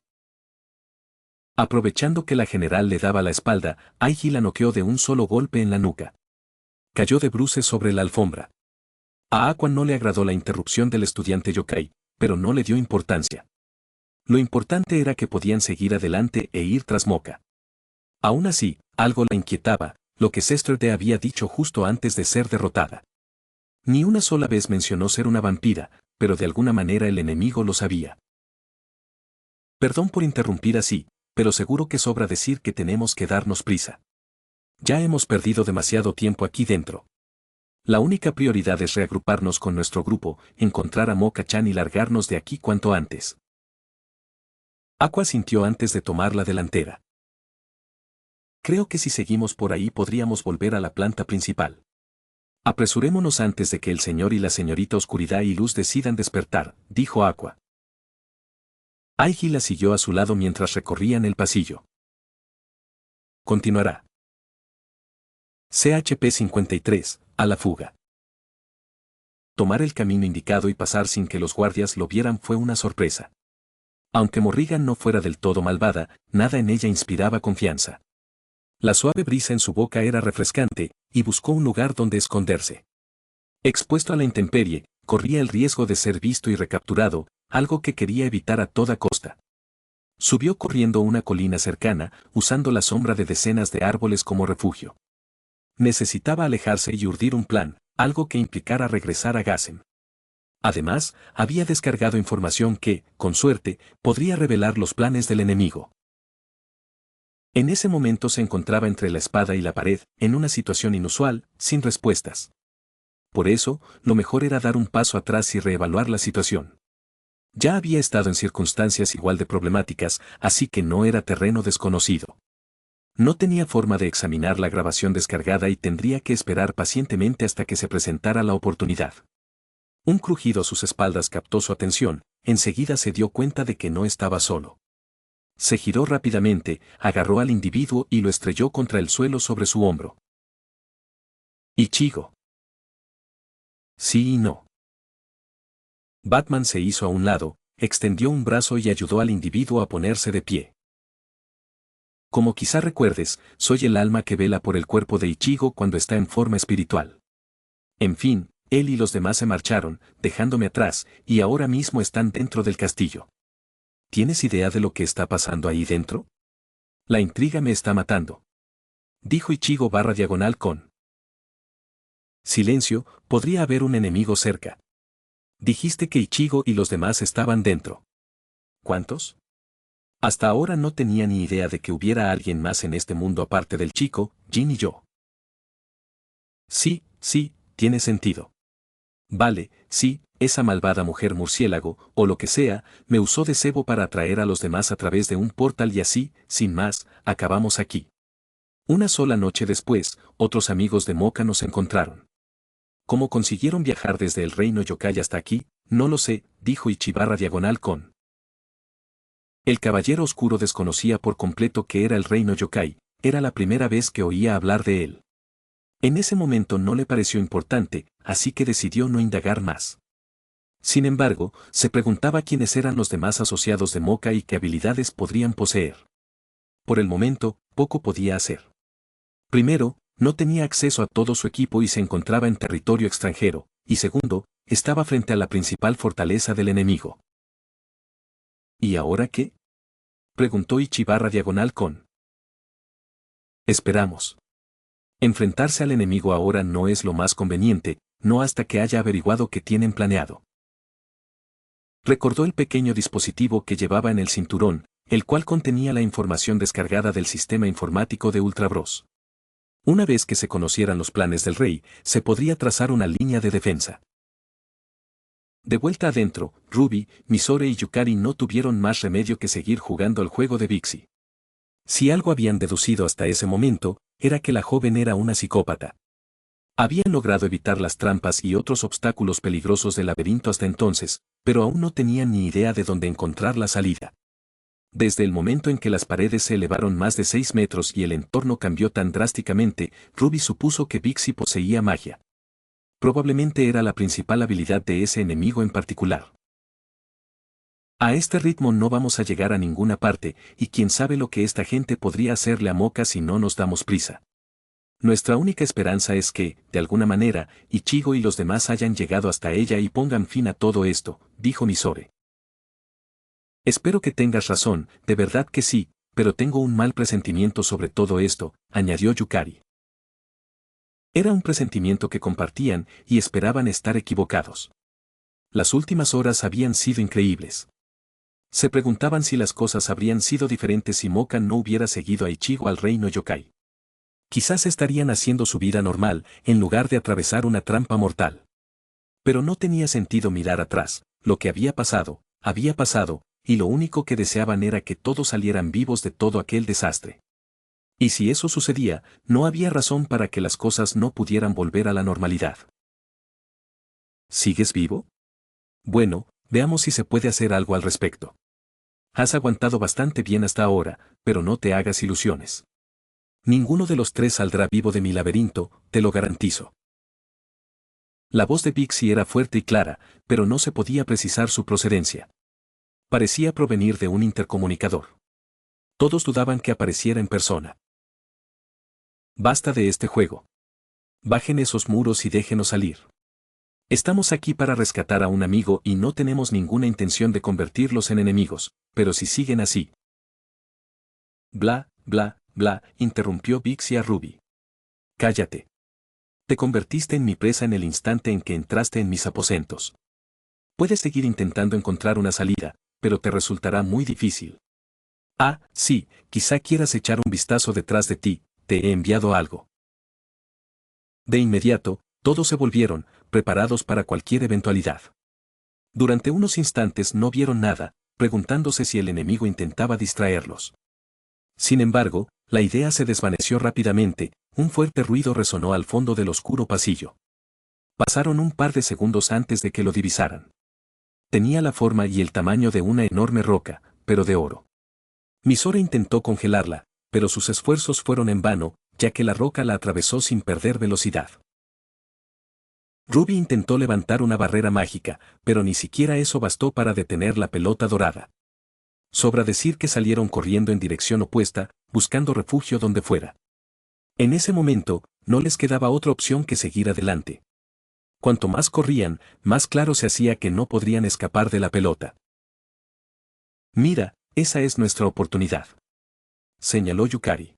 Aprovechando que la general le daba la espalda, Aiji la noqueó de un solo golpe en la nuca. Cayó de bruces sobre la alfombra. A Aqua no le agradó la interrupción del estudiante yokai, pero no le dio importancia. Lo importante era que podían seguir adelante e ir tras Moka. Aún así, algo la inquietaba, lo que Yesterday había dicho justo antes de ser derrotada. Ni una sola vez mencionó ser una vampira, pero de alguna manera el enemigo lo sabía. Perdón por interrumpir así, pero seguro que sobra decir que tenemos que darnos prisa. Ya hemos perdido demasiado tiempo aquí dentro. La única prioridad es reagruparnos con nuestro grupo, encontrar a Moka-chan y largarnos de aquí cuanto antes. Aqua sintió antes de tomar la delantera. Creo que si seguimos por ahí podríamos volver a la planta principal. Apresurémonos antes de que el señor y la señorita Oscuridad y Luz decidan despertar, dijo Aqua. Aiji la siguió a su lado mientras recorrían el pasillo. Continuará. CHP-53, a la fuga. Tomar el camino indicado y pasar sin que los guardias lo vieran fue una sorpresa. Aunque Morrigan no fuera del todo malvada, nada en ella inspiraba confianza. La suave brisa en su boca era refrescante, y buscó un lugar donde esconderse. Expuesto a la intemperie, corría el riesgo de ser visto y recapturado, algo que quería evitar a toda costa. Subió corriendo una colina cercana, usando la sombra de decenas de árboles como refugio. Necesitaba alejarse y urdir un plan, algo que implicara regresar a Gassen. Además, había descargado información que, con suerte, podría revelar los planes del enemigo. En ese momento se encontraba entre la espada y la pared, en una situación inusual, sin respuestas. Por eso, lo mejor era dar un paso atrás y reevaluar la situación. Ya había estado en circunstancias igual de problemáticas, así que no era terreno desconocido. No tenía forma de examinar la grabación descargada y tendría que esperar pacientemente hasta que se presentara la oportunidad. Un crujido a sus espaldas captó su atención, enseguida se dio cuenta de que no estaba solo. Se giró rápidamente, agarró al individuo y lo estrelló contra el suelo sobre su hombro. Ichigo. Sí y no. Batman se hizo a un lado, extendió un brazo y ayudó al individuo a ponerse de pie. Como quizá recuerdes, soy el alma que vela por el cuerpo de Ichigo cuando está en forma espiritual. En fin, él y los demás se marcharon, dejándome atrás, y ahora mismo están dentro del castillo. ¿Tienes idea de lo que está pasando ahí dentro? La intriga me está matando. Dijo Ichigo /diagonal con. Silencio, podría haber un enemigo cerca. Dijiste que Ichigo y los demás estaban dentro. ¿Cuántos? Hasta ahora no tenía ni idea de que hubiera alguien más en este mundo aparte del chico, Jin y yo. Sí, tiene sentido. Vale, sí, esa malvada mujer murciélago, o lo que sea, me usó de cebo para atraer a los demás a través de un portal y así, sin más, acabamos aquí. Una sola noche después, otros amigos de Moka nos encontraron. ¿Cómo consiguieron viajar desde el reino yokai hasta aquí? No lo sé, dijo Ichibarra diagonal con. El caballero oscuro desconocía por completo que era el reino yokai, era la primera vez que oía hablar de él. En ese momento no le pareció importante, así que decidió no indagar más. Sin embargo, se preguntaba quiénes eran los demás asociados de Moka y qué habilidades podrían poseer. Por el momento, poco podía hacer. Primero, no tenía acceso a todo su equipo y se encontraba en territorio extranjero, y segundo, estaba frente a la principal fortaleza del enemigo. ¿Y ahora qué? Preguntó Ichibarra diagonal con. Esperamos. Enfrentarse al enemigo ahora no es lo más conveniente, no hasta que haya averiguado qué tienen planeado. Recordó el pequeño dispositivo que llevaba en el cinturón, el cual contenía la información descargada del sistema informático de Ultra Bros. Una vez que se conocieran los planes del rey, se podría trazar una línea de defensa. De vuelta adentro, Ruby, Misore y Yukari no tuvieron más remedio que seguir jugando al juego de Vixie. Si algo habían deducido hasta ese momento, era que la joven era una psicópata. Habían logrado evitar las trampas y otros obstáculos peligrosos del laberinto hasta entonces, pero aún no tenían ni idea de dónde encontrar la salida. Desde el momento en que las paredes se elevaron más de 6 metros y el entorno cambió tan drásticamente, Ruby supuso que Vixie poseía magia. Probablemente era la principal habilidad de ese enemigo en particular. A este ritmo no vamos a llegar a ninguna parte, y quién sabe lo que esta gente podría hacerle a Moka si no nos damos prisa. Nuestra única esperanza es que, de alguna manera, Ichigo y los demás hayan llegado hasta ella y pongan fin a todo esto, dijo Misore. Espero que tengas razón, de verdad que sí, pero tengo un mal presentimiento sobre todo esto, añadió Yukari. Era un presentimiento que compartían y esperaban estar equivocados. Las últimas horas habían sido increíbles. Se preguntaban si las cosas habrían sido diferentes si Moka no hubiera seguido a Ichigo al reino yokai. Quizás estarían haciendo su vida normal, en lugar de atravesar una trampa mortal. Pero no tenía sentido mirar atrás, lo que había pasado, y lo único que deseaban era que todos salieran vivos de todo aquel desastre. Y si eso sucedía, no había razón para que las cosas no pudieran volver a la normalidad. ¿Sigues vivo? Bueno, veamos si se puede hacer algo al respecto. Has aguantado bastante bien hasta ahora, pero no te hagas ilusiones. Ninguno de los tres saldrá vivo de mi laberinto, te lo garantizo. La voz de Vixie era fuerte y clara, pero no se podía precisar su procedencia. Parecía provenir de un intercomunicador. Todos dudaban que apareciera en persona. Basta de este juego. Bajen esos muros y déjenos salir. Estamos aquí para rescatar a un amigo y no tenemos ninguna intención de convertirlos en enemigos, pero si siguen así. Bla, bla, bla, interrumpió Vixie a Ruby. Cállate. Te convertiste en mi presa en el instante en que entraste en mis aposentos. Puedes seguir intentando encontrar una salida, pero te resultará muy difícil. Ah, sí, quizá quieras echar un vistazo detrás de ti, te he enviado algo. De inmediato, todos se volvieron, preparados para cualquier eventualidad. Durante unos instantes no vieron nada, preguntándose si el enemigo intentaba distraerlos. Sin embargo, la idea se desvaneció rápidamente, un fuerte ruido resonó al fondo del oscuro pasillo. Pasaron un par de segundos antes de que lo divisaran. Tenía la forma y el tamaño de una enorme roca, pero de oro. Misore intentó congelarla, pero sus esfuerzos fueron en vano, ya que la roca la atravesó sin perder velocidad. Ruby intentó levantar una barrera mágica, pero ni siquiera eso bastó para detener la pelota dorada. Sobra decir que salieron corriendo en dirección opuesta, buscando refugio donde fuera. En ese momento, no les quedaba otra opción que seguir adelante. Cuanto más corrían, más claro se hacía que no podrían escapar de la pelota. Mira, esa es nuestra oportunidad, señaló Yukari.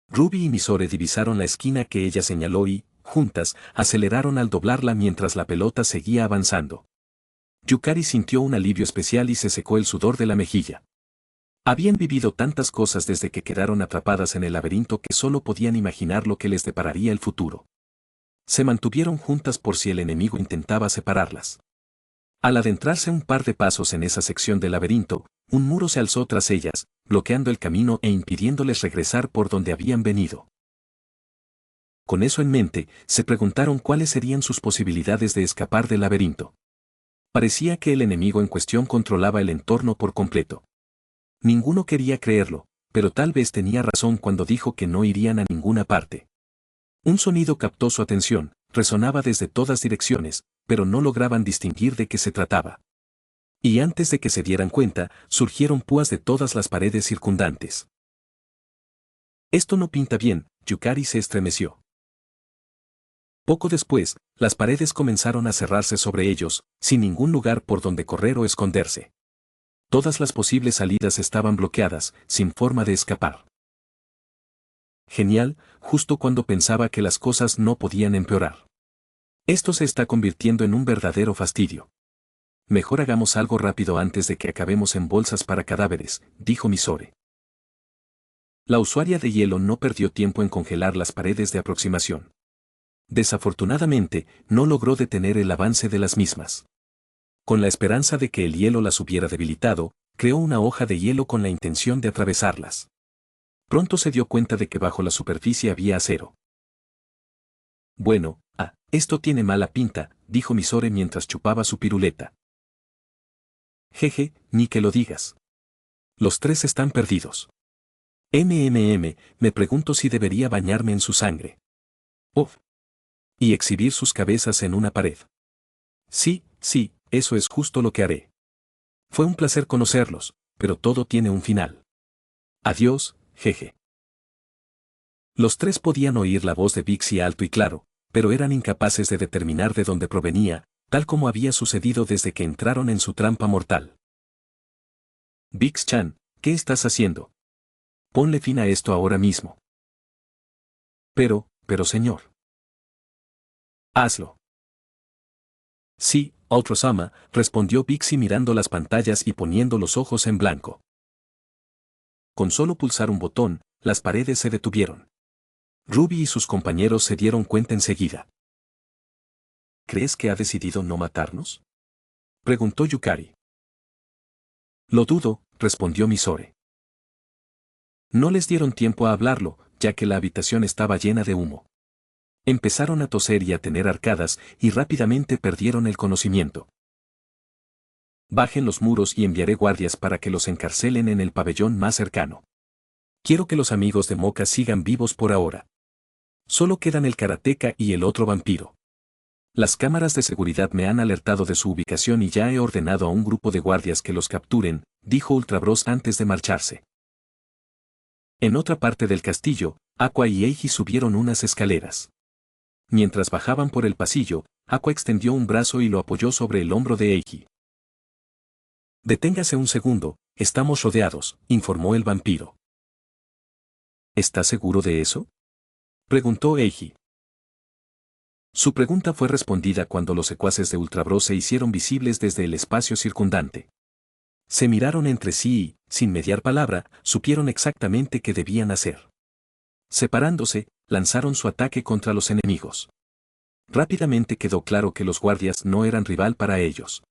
Ruby y Misore divisaron la esquina que ella señaló y, juntas, aceleraron al doblarla mientras la pelota seguía avanzando. Yukari sintió un alivio especial y se secó el sudor de la mejilla. Habían vivido tantas cosas desde que quedaron atrapadas en el laberinto que solo podían imaginar lo que les depararía el futuro. Se mantuvieron juntas por si el enemigo intentaba separarlas. Al adentrarse un par de pasos en esa sección del laberinto, un muro se alzó tras ellas, bloqueando el camino e impidiéndoles regresar por donde habían venido. Con eso en mente, se preguntaron cuáles serían sus posibilidades de escapar del laberinto. Parecía que el enemigo en cuestión controlaba el entorno por completo. Ninguno quería creerlo, pero tal vez tenía razón cuando dijo que no irían a ninguna parte. Un sonido captó su atención, resonaba desde todas direcciones, pero no lograban distinguir de qué se trataba. Y antes de que se dieran cuenta, surgieron púas de todas las paredes circundantes. Esto no pinta bien, Yukari se estremeció. Poco después, las paredes comenzaron a cerrarse sobre ellos, sin ningún lugar por donde correr o esconderse. Todas las posibles salidas estaban bloqueadas, sin forma de escapar. Genial, justo cuando pensaba que las cosas no podían empeorar. Esto se está convirtiendo en un verdadero fastidio. Mejor hagamos algo rápido antes de que acabemos en bolsas para cadáveres, dijo Misore. La usuaria de hielo no perdió tiempo en congelar las paredes de aproximación. Desafortunadamente, no logró detener el avance de las mismas. Con la esperanza de que el hielo las hubiera debilitado, creó una hoja de hielo con la intención de atravesarlas. Pronto se dio cuenta de que bajo la superficie había acero. Bueno, esto tiene mala pinta, dijo Misore mientras chupaba su piruleta. Jeje, ni que lo digas. Los tres están perdidos. Me pregunto si debería bañarme en su sangre. Y exhibir sus cabezas en una pared. Sí, eso es justo lo que haré. Fue un placer conocerlos, pero todo tiene un final. Adiós, jeje. Los tres podían oír la voz de Bixi alto y claro, pero eran incapaces de determinar de dónde provenía, tal como había sucedido desde que entraron en su trampa mortal. Bix-chan, ¿qué estás haciendo? Ponle fin a esto ahora mismo. Pero señor. Hazlo. Sí, Ultrasama, respondió Bixi mirando las pantallas y poniendo los ojos en blanco. Con solo pulsar un botón, las paredes se detuvieron. Ruby y sus compañeros se dieron cuenta enseguida. ¿Crees que ha decidido no matarnos? Preguntó Yukari. Lo dudo, respondió Misore. No les dieron tiempo a hablarlo, ya que la habitación estaba llena de humo. Empezaron a toser y a tener arcadas, y rápidamente perdieron el conocimiento. Bajen los muros y enviaré guardias para que los encarcelen en el pabellón más cercano. Quiero que los amigos de Moka sigan vivos por ahora. Solo quedan el karateka y el otro vampiro. Las cámaras de seguridad me han alertado de su ubicación y ya he ordenado a un grupo de guardias que los capturen, dijo Ultra Bros antes de marcharse. En otra parte del castillo, Aqua y Eiji subieron unas escaleras. Mientras bajaban por el pasillo, Aqua extendió un brazo y lo apoyó sobre el hombro de Eiji. Deténgase un segundo, estamos rodeados, informó el vampiro. ¿Estás seguro de eso? Preguntó Eiji. Su pregunta fue respondida cuando los secuaces de Ultra Bros se hicieron visibles desde el espacio circundante. Se miraron entre sí y, sin mediar palabra, supieron exactamente qué debían hacer. Separándose, lanzaron su ataque contra los enemigos. Rápidamente quedó claro que los guardias no eran rival para ellos.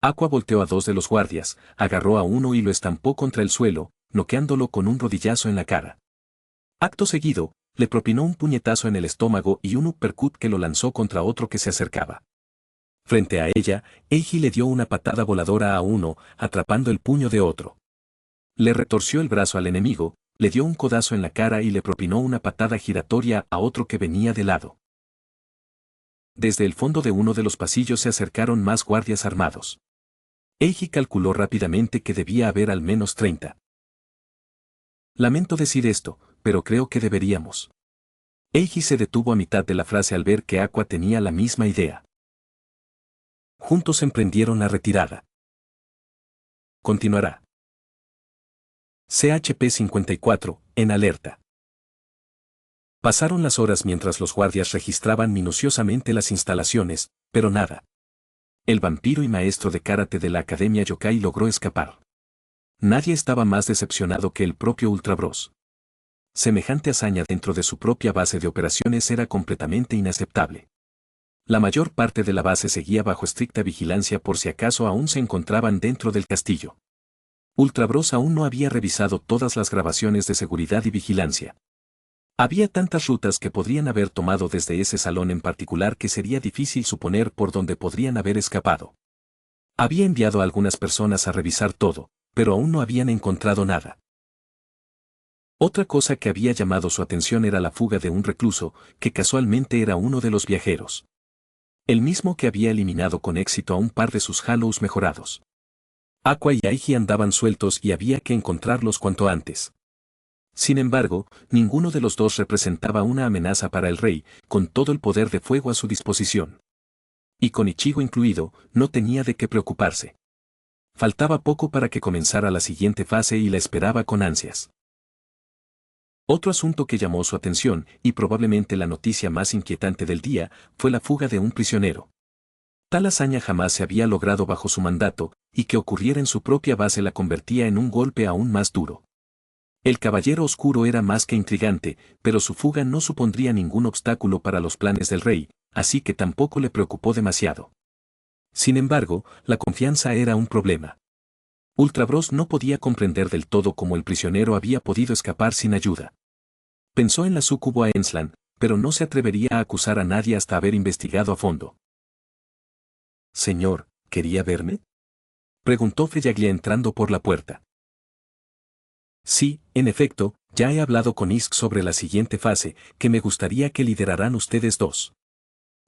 Aqua volteó a dos de los guardias, agarró a uno y lo estampó contra el suelo, noqueándolo con un rodillazo en la cara. Acto seguido, le propinó un puñetazo en el estómago y un uppercut que lo lanzó contra otro que se acercaba. Frente a ella, Eiji le dio una patada voladora a uno, atrapando el puño de otro. Le retorció el brazo al enemigo, le dio un codazo en la cara y le propinó una patada giratoria a otro que venía de lado. Desde el fondo de uno de los pasillos se acercaron más guardias armados. Eiji calculó rápidamente que debía haber al menos 30. Lamento decir esto, pero creo que deberíamos. Eiji se detuvo a mitad de la frase al ver que Aqua tenía la misma idea. Juntos emprendieron la retirada. Continuará. CHP-54, en alerta. Pasaron las horas mientras los guardias registraban minuciosamente las instalaciones, pero nada. El vampiro y maestro de karate de la Academia Yokai logró escapar. Nadie estaba más decepcionado que el propio Ultra Bros. Semejante hazaña dentro de su propia base de operaciones era completamente inaceptable. La mayor parte de la base seguía bajo estricta vigilancia por si acaso aún se encontraban dentro del castillo. Ultra Bros aún no había revisado todas las grabaciones de seguridad y vigilancia. Había tantas rutas que podrían haber tomado desde ese salón en particular que sería difícil suponer por dónde podrían haber escapado. Había enviado a algunas personas a revisar todo, pero aún no habían encontrado nada. Otra cosa que había llamado su atención era la fuga de un recluso, que casualmente era uno de los viajeros. El mismo que había eliminado con éxito a un par de sus Hallows mejorados. Aqua y Aiji andaban sueltos y había que encontrarlos cuanto antes. Sin embargo, ninguno de los dos representaba una amenaza para el rey, con todo el poder de fuego a su disposición. Y con Ichigo incluido, no tenía de qué preocuparse. Faltaba poco para que comenzara la siguiente fase y la esperaba con ansias. Otro asunto que llamó su atención, y probablemente la noticia más inquietante del día, fue la fuga de un prisionero. Tal hazaña jamás se había logrado bajo su mandato, y que ocurriera en su propia base la convertía en un golpe aún más duro. El Caballero Oscuro era más que intrigante, pero su fuga no supondría ningún obstáculo para los planes del rey, así que tampoco le preocupó demasiado. Sin embargo, la confianza era un problema. Ultra Bros no podía comprender del todo cómo el prisionero había podido escapar sin ayuda. Pensó en la súcubo Aenslan, pero no se atrevería a acusar a nadie hasta haber investigado a fondo. «Señor, ¿quería verme?», preguntó Feyaglia entrando por la puerta. «Sí, en efecto, ya he hablado con Isk sobre la siguiente fase, que me gustaría que lideraran ustedes dos.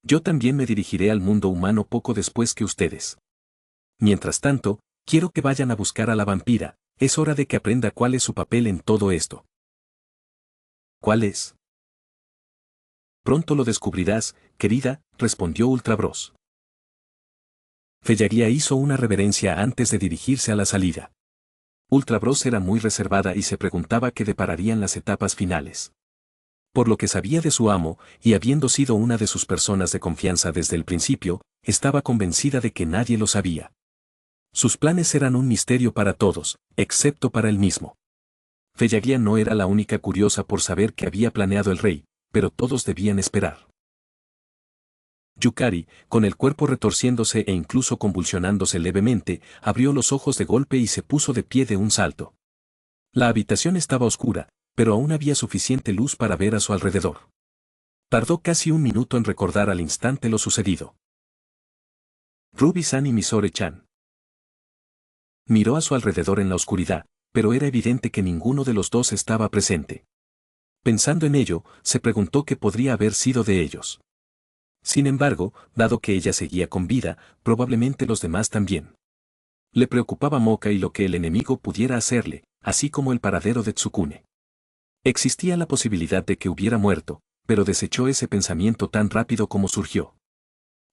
Yo también me dirigiré al mundo humano poco después que ustedes. Mientras tanto, quiero que vayan a buscar a la vampira, es hora de que aprenda cuál es su papel en todo esto». «¿Cuál es?». «Pronto lo descubrirás, querida», respondió Ultra Bros. Feyaglia hizo una reverencia antes de dirigirse a la salida. Ultra Bros era muy reservada y se preguntaba qué depararían las etapas finales. Por lo que sabía de su amo, y habiendo sido una de sus personas de confianza desde el principio, estaba convencida de que nadie lo sabía. Sus planes eran un misterio para todos, excepto para él mismo. Feyaglia no era la única curiosa por saber qué había planeado el rey, pero todos debían esperar. Yukari, con el cuerpo retorciéndose e incluso convulsionándose levemente, abrió los ojos de golpe y se puso de pie de un salto. La habitación estaba oscura, pero aún había suficiente luz para ver a su alrededor. Tardó casi un minuto en recordar al instante lo sucedido. Ruby-san y Misore-chan. Miró a su alrededor en la oscuridad, pero era evidente que ninguno de los dos estaba presente. Pensando en ello, se preguntó qué podría haber sido de ellos. Sin embargo, dado que ella seguía con vida, probablemente los demás también. Le preocupaba Moka y lo que el enemigo pudiera hacerle, así como el paradero de Tsukune. Existía la posibilidad de que hubiera muerto, pero desechó ese pensamiento tan rápido como surgió.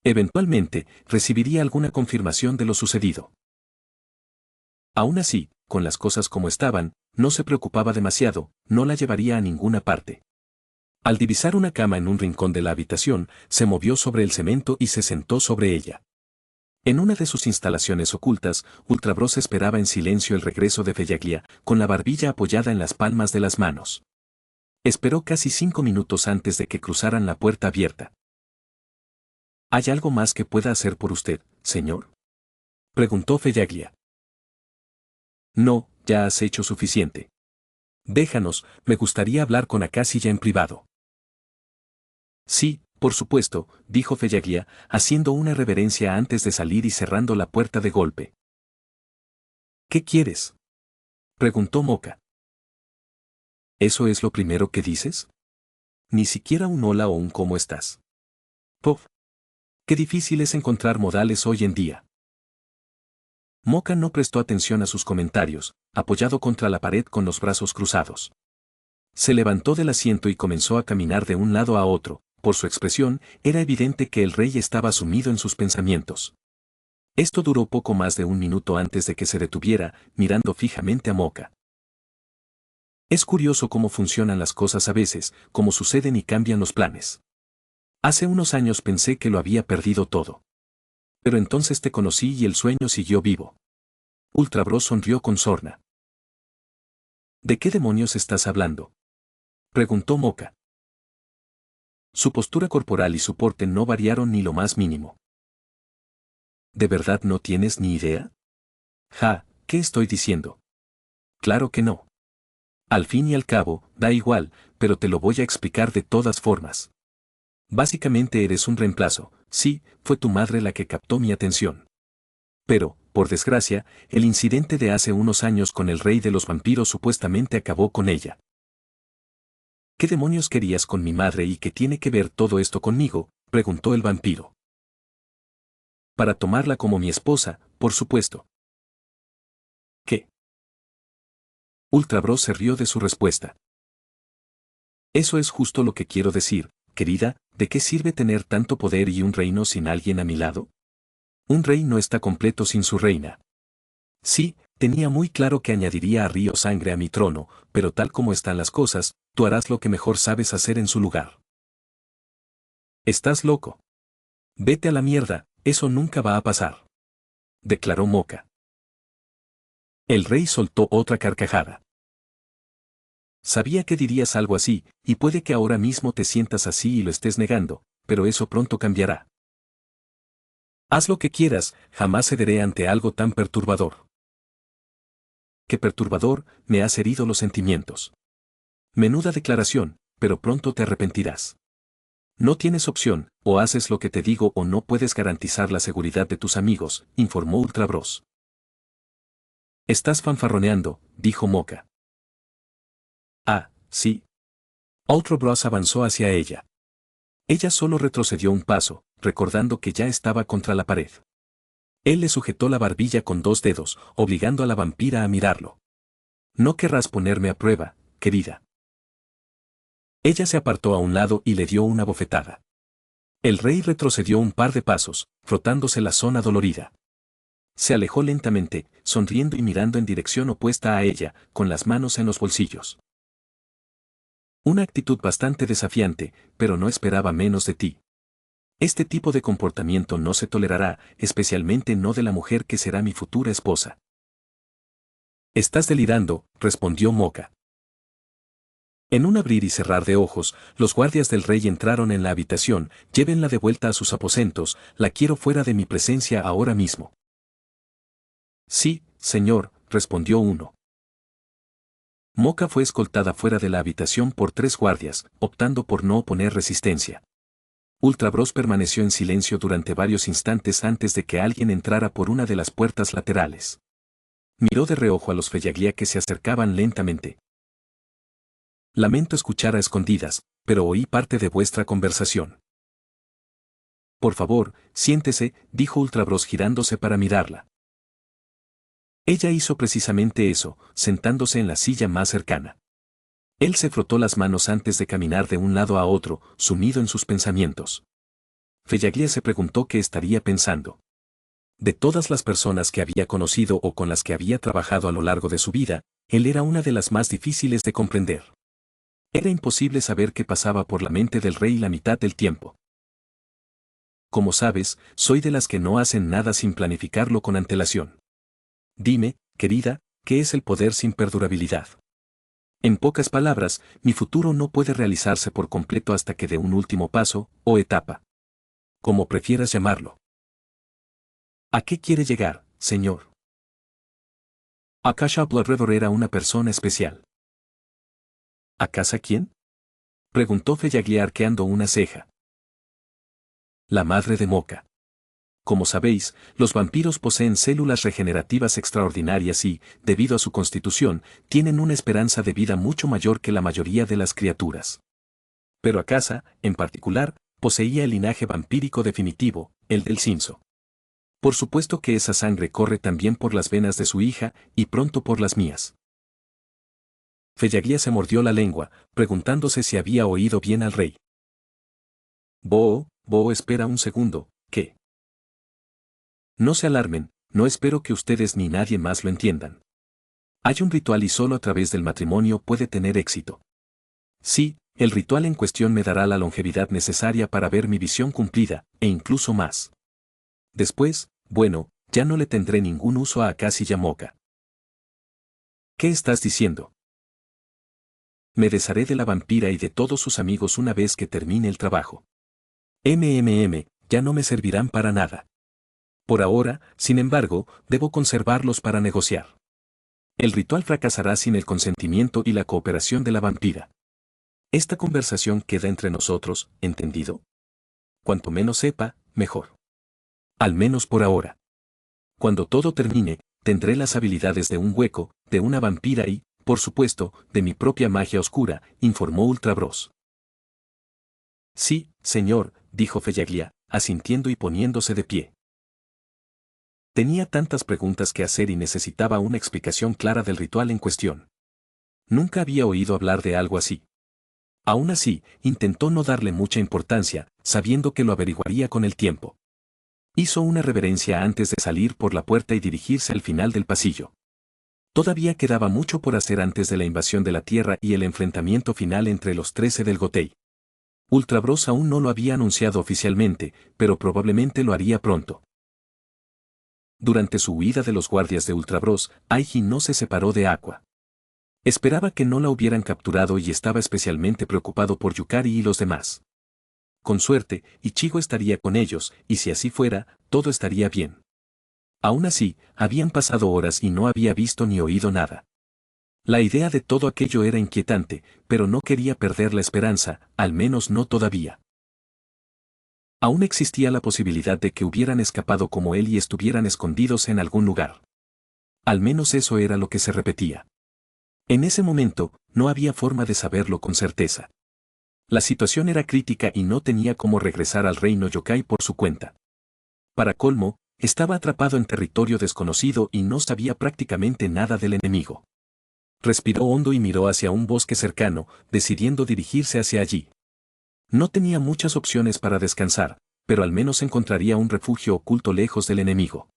Eventualmente, recibiría alguna confirmación de lo sucedido. Aún así, con las cosas como estaban, no se preocupaba demasiado, no la llevaría a ninguna parte. Al divisar una cama en un rincón de la habitación, se movió sobre el cemento y se sentó sobre ella. En una de sus instalaciones ocultas, Ultra Bros esperaba en silencio el regreso de Feyaglia, con la barbilla apoyada en las palmas de las manos. Esperó casi 5 minutos antes de que cruzaran la puerta abierta. ¿Hay algo más que pueda hacer por usted, señor?, preguntó Feyaglia. No, ya has hecho suficiente. Déjanos, me gustaría hablar con Akashiya en privado. Sí, por supuesto, dijo Feyaglia, haciendo una reverencia antes de salir y cerrando la puerta de golpe. ¿Qué quieres?, preguntó Moka. ¿Eso es lo primero que dices? Ni siquiera un hola o un ¿cómo estás? Puff. Qué difícil es encontrar modales hoy en día. Moka no prestó atención a sus comentarios, apoyado contra la pared con los brazos cruzados. Se levantó del asiento y comenzó a caminar de un lado a otro. Por su expresión, era evidente que el rey estaba sumido en sus pensamientos. Esto duró poco más de un minuto antes de que se detuviera, mirando fijamente a Moka. Es curioso cómo funcionan las cosas a veces, cómo suceden y cambian los planes. Hace unos años pensé que lo había perdido todo. Pero entonces te conocí y el sueño siguió vivo. Ultra Bros sonrió con sorna. ¿De qué demonios estás hablando?, preguntó Moka. Su postura corporal y su porte no variaron ni lo más mínimo. ¿De verdad no tienes ni idea? Ja, ¿qué estoy diciendo? Claro que no. Al fin y al cabo, da igual, pero te lo voy a explicar de todas formas. Básicamente eres un reemplazo, sí, fue tu madre la que captó mi atención. Pero, por desgracia, el incidente de hace unos años con el rey de los vampiros supuestamente acabó con ella. ¿Qué demonios querías con mi madre y qué tiene que ver todo esto conmigo?, preguntó el vampiro. Para tomarla como mi esposa, por supuesto. ¿Qué? Ultra Bros se rió de su respuesta. Eso es justo lo que quiero decir, querida, ¿de qué sirve tener tanto poder y un reino sin alguien a mi lado? Un rey no está completo sin su reina. Sí, tenía muy claro que añadiría a Río sangre a mi trono, pero tal como están las cosas, tú harás lo que mejor sabes hacer en su lugar. Estás loco. Vete a la mierda, eso nunca va a pasar. Declaró Moka. El rey soltó otra carcajada. Sabía que dirías algo así, y puede que ahora mismo te sientas así y lo estés negando, pero eso pronto cambiará. Haz lo que quieras, jamás cederé ante algo tan perturbador. Qué perturbador, me has herido los sentimientos. Menuda declaración, pero pronto te arrepentirás. No tienes opción, o haces lo que te digo o no puedes garantizar la seguridad de tus amigos, informó Ultra Bros. Estás fanfarroneando, dijo Moka. Ah, sí. Ultra Bros avanzó hacia ella. Ella solo retrocedió un paso, recordando que ya estaba contra la pared. Él le sujetó la barbilla con 2 dedos, obligando a la vampira a mirarlo. No querrás ponerme a prueba, querida. Ella se apartó a un lado y le dio una bofetada. El rey retrocedió un par de pasos, frotándose la zona dolorida. Se alejó lentamente, sonriendo y mirando en dirección opuesta a ella, con las manos en los bolsillos. Una actitud bastante desafiante, pero no esperaba menos de ti. Este tipo de comportamiento no se tolerará, especialmente no de la mujer que será mi futura esposa. Estás delirando, respondió Moka. En un abrir y cerrar de ojos, los guardias del rey entraron en la habitación, llévenla de vuelta a sus aposentos, la quiero fuera de mi presencia ahora mismo. Sí, señor, respondió uno. Moka fue escoltada fuera de la habitación por 3 guardias, optando por no oponer resistencia. Ultra Bros permaneció en silencio durante varios instantes antes de que alguien entrara por una de las puertas laterales. Miró de reojo a los Feyaglia que se acercaban lentamente. Lamento escuchar a escondidas, pero oí parte de vuestra conversación. Por favor, siéntese, dijo Ultra Bros girándose para mirarla. Ella hizo precisamente eso, sentándose en la silla más cercana. Él se frotó las manos antes de caminar de un lado a otro, sumido en sus pensamientos. Feyaglia se preguntó qué estaría pensando. De todas las personas que había conocido o con las que había trabajado a lo largo de su vida, él era una de las más difíciles de comprender. Era imposible saber qué pasaba por la mente del rey la mitad del tiempo. Como sabes, soy de las que no hacen nada sin planificarlo con antelación. Dime, querida, ¿qué es el poder sin perdurabilidad? En pocas palabras, mi futuro no puede realizarse por completo hasta que dé un último paso, o etapa. Como prefieras llamarlo. ¿A qué quiere llegar, señor? Akasha Bloodriver era una persona especial. ¿Acaso quién? Preguntó Feyaglia arqueando una ceja. La madre de Moka. Como sabéis, los vampiros poseen células regenerativas extraordinarias y, debido a su constitución, tienen una esperanza de vida mucho mayor que la mayoría de las criaturas. Pero Akasha, en particular, poseía el linaje vampírico definitivo, el del Cinzo. Por supuesto que esa sangre corre también por las venas de su hija, y pronto por las mías. Feyaglia se mordió la lengua, preguntándose si había oído bien al rey. Espera un segundo, ¿qué? No se alarmen, no espero que ustedes ni nadie más lo entiendan. Hay un ritual y solo a través del matrimonio puede tener éxito. Sí, el ritual en cuestión me dará la longevidad necesaria para ver mi visión cumplida, e incluso más. Después, bueno, ya no le tendré ningún uso a Akashi Yamoka. ¿Qué estás diciendo? Me desharé de la vampira y de todos sus amigos una vez que termine el trabajo. Ya no me servirán para nada. Por ahora, sin embargo, debo conservarlos para negociar. El ritual fracasará sin el consentimiento y la cooperación de la vampira. Esta conversación queda entre nosotros, ¿entendido? Cuanto menos sepa, mejor. Al menos por ahora. Cuando todo termine, tendré las habilidades de un hueco, de una vampira y, por supuesto, de mi propia magia oscura, informó Ultra Bros. Sí, señor, dijo Feyaglia, asintiendo y poniéndose de pie. Tenía tantas preguntas que hacer y necesitaba una explicación clara del ritual en cuestión. Nunca había oído hablar de algo así. Aún así, intentó no darle mucha importancia, sabiendo que lo averiguaría con el tiempo. Hizo una reverencia antes de salir por la puerta y dirigirse al final del pasillo. Todavía quedaba mucho por hacer antes de la invasión de la Tierra y el enfrentamiento final entre los 13 del Gotei. Ultra Bros aún no lo había anunciado oficialmente, pero probablemente lo haría pronto. Durante su huida de los guardias de Ultra Bros, Aiji no se separó de Aqua. Esperaba que no la hubieran capturado y estaba especialmente preocupado por Yukari y los demás. Con suerte, Ichigo estaría con ellos, y si así fuera, todo estaría bien. Aún así, habían pasado horas y no había visto ni oído nada. La idea de todo aquello era inquietante, pero no quería perder la esperanza, al menos no todavía. Aún existía la posibilidad de que hubieran escapado como él y estuvieran escondidos en algún lugar. Al menos eso era lo que se repetía. En ese momento, no había forma de saberlo con certeza. La situación era crítica y no tenía cómo regresar al reino yokai por su cuenta. Para colmo, estaba atrapado en territorio desconocido y no sabía prácticamente nada del enemigo. Respiró hondo y miró hacia un bosque cercano, decidiendo dirigirse hacia allí. No tenía muchas opciones para descansar, pero al menos encontraría un refugio oculto lejos del enemigo.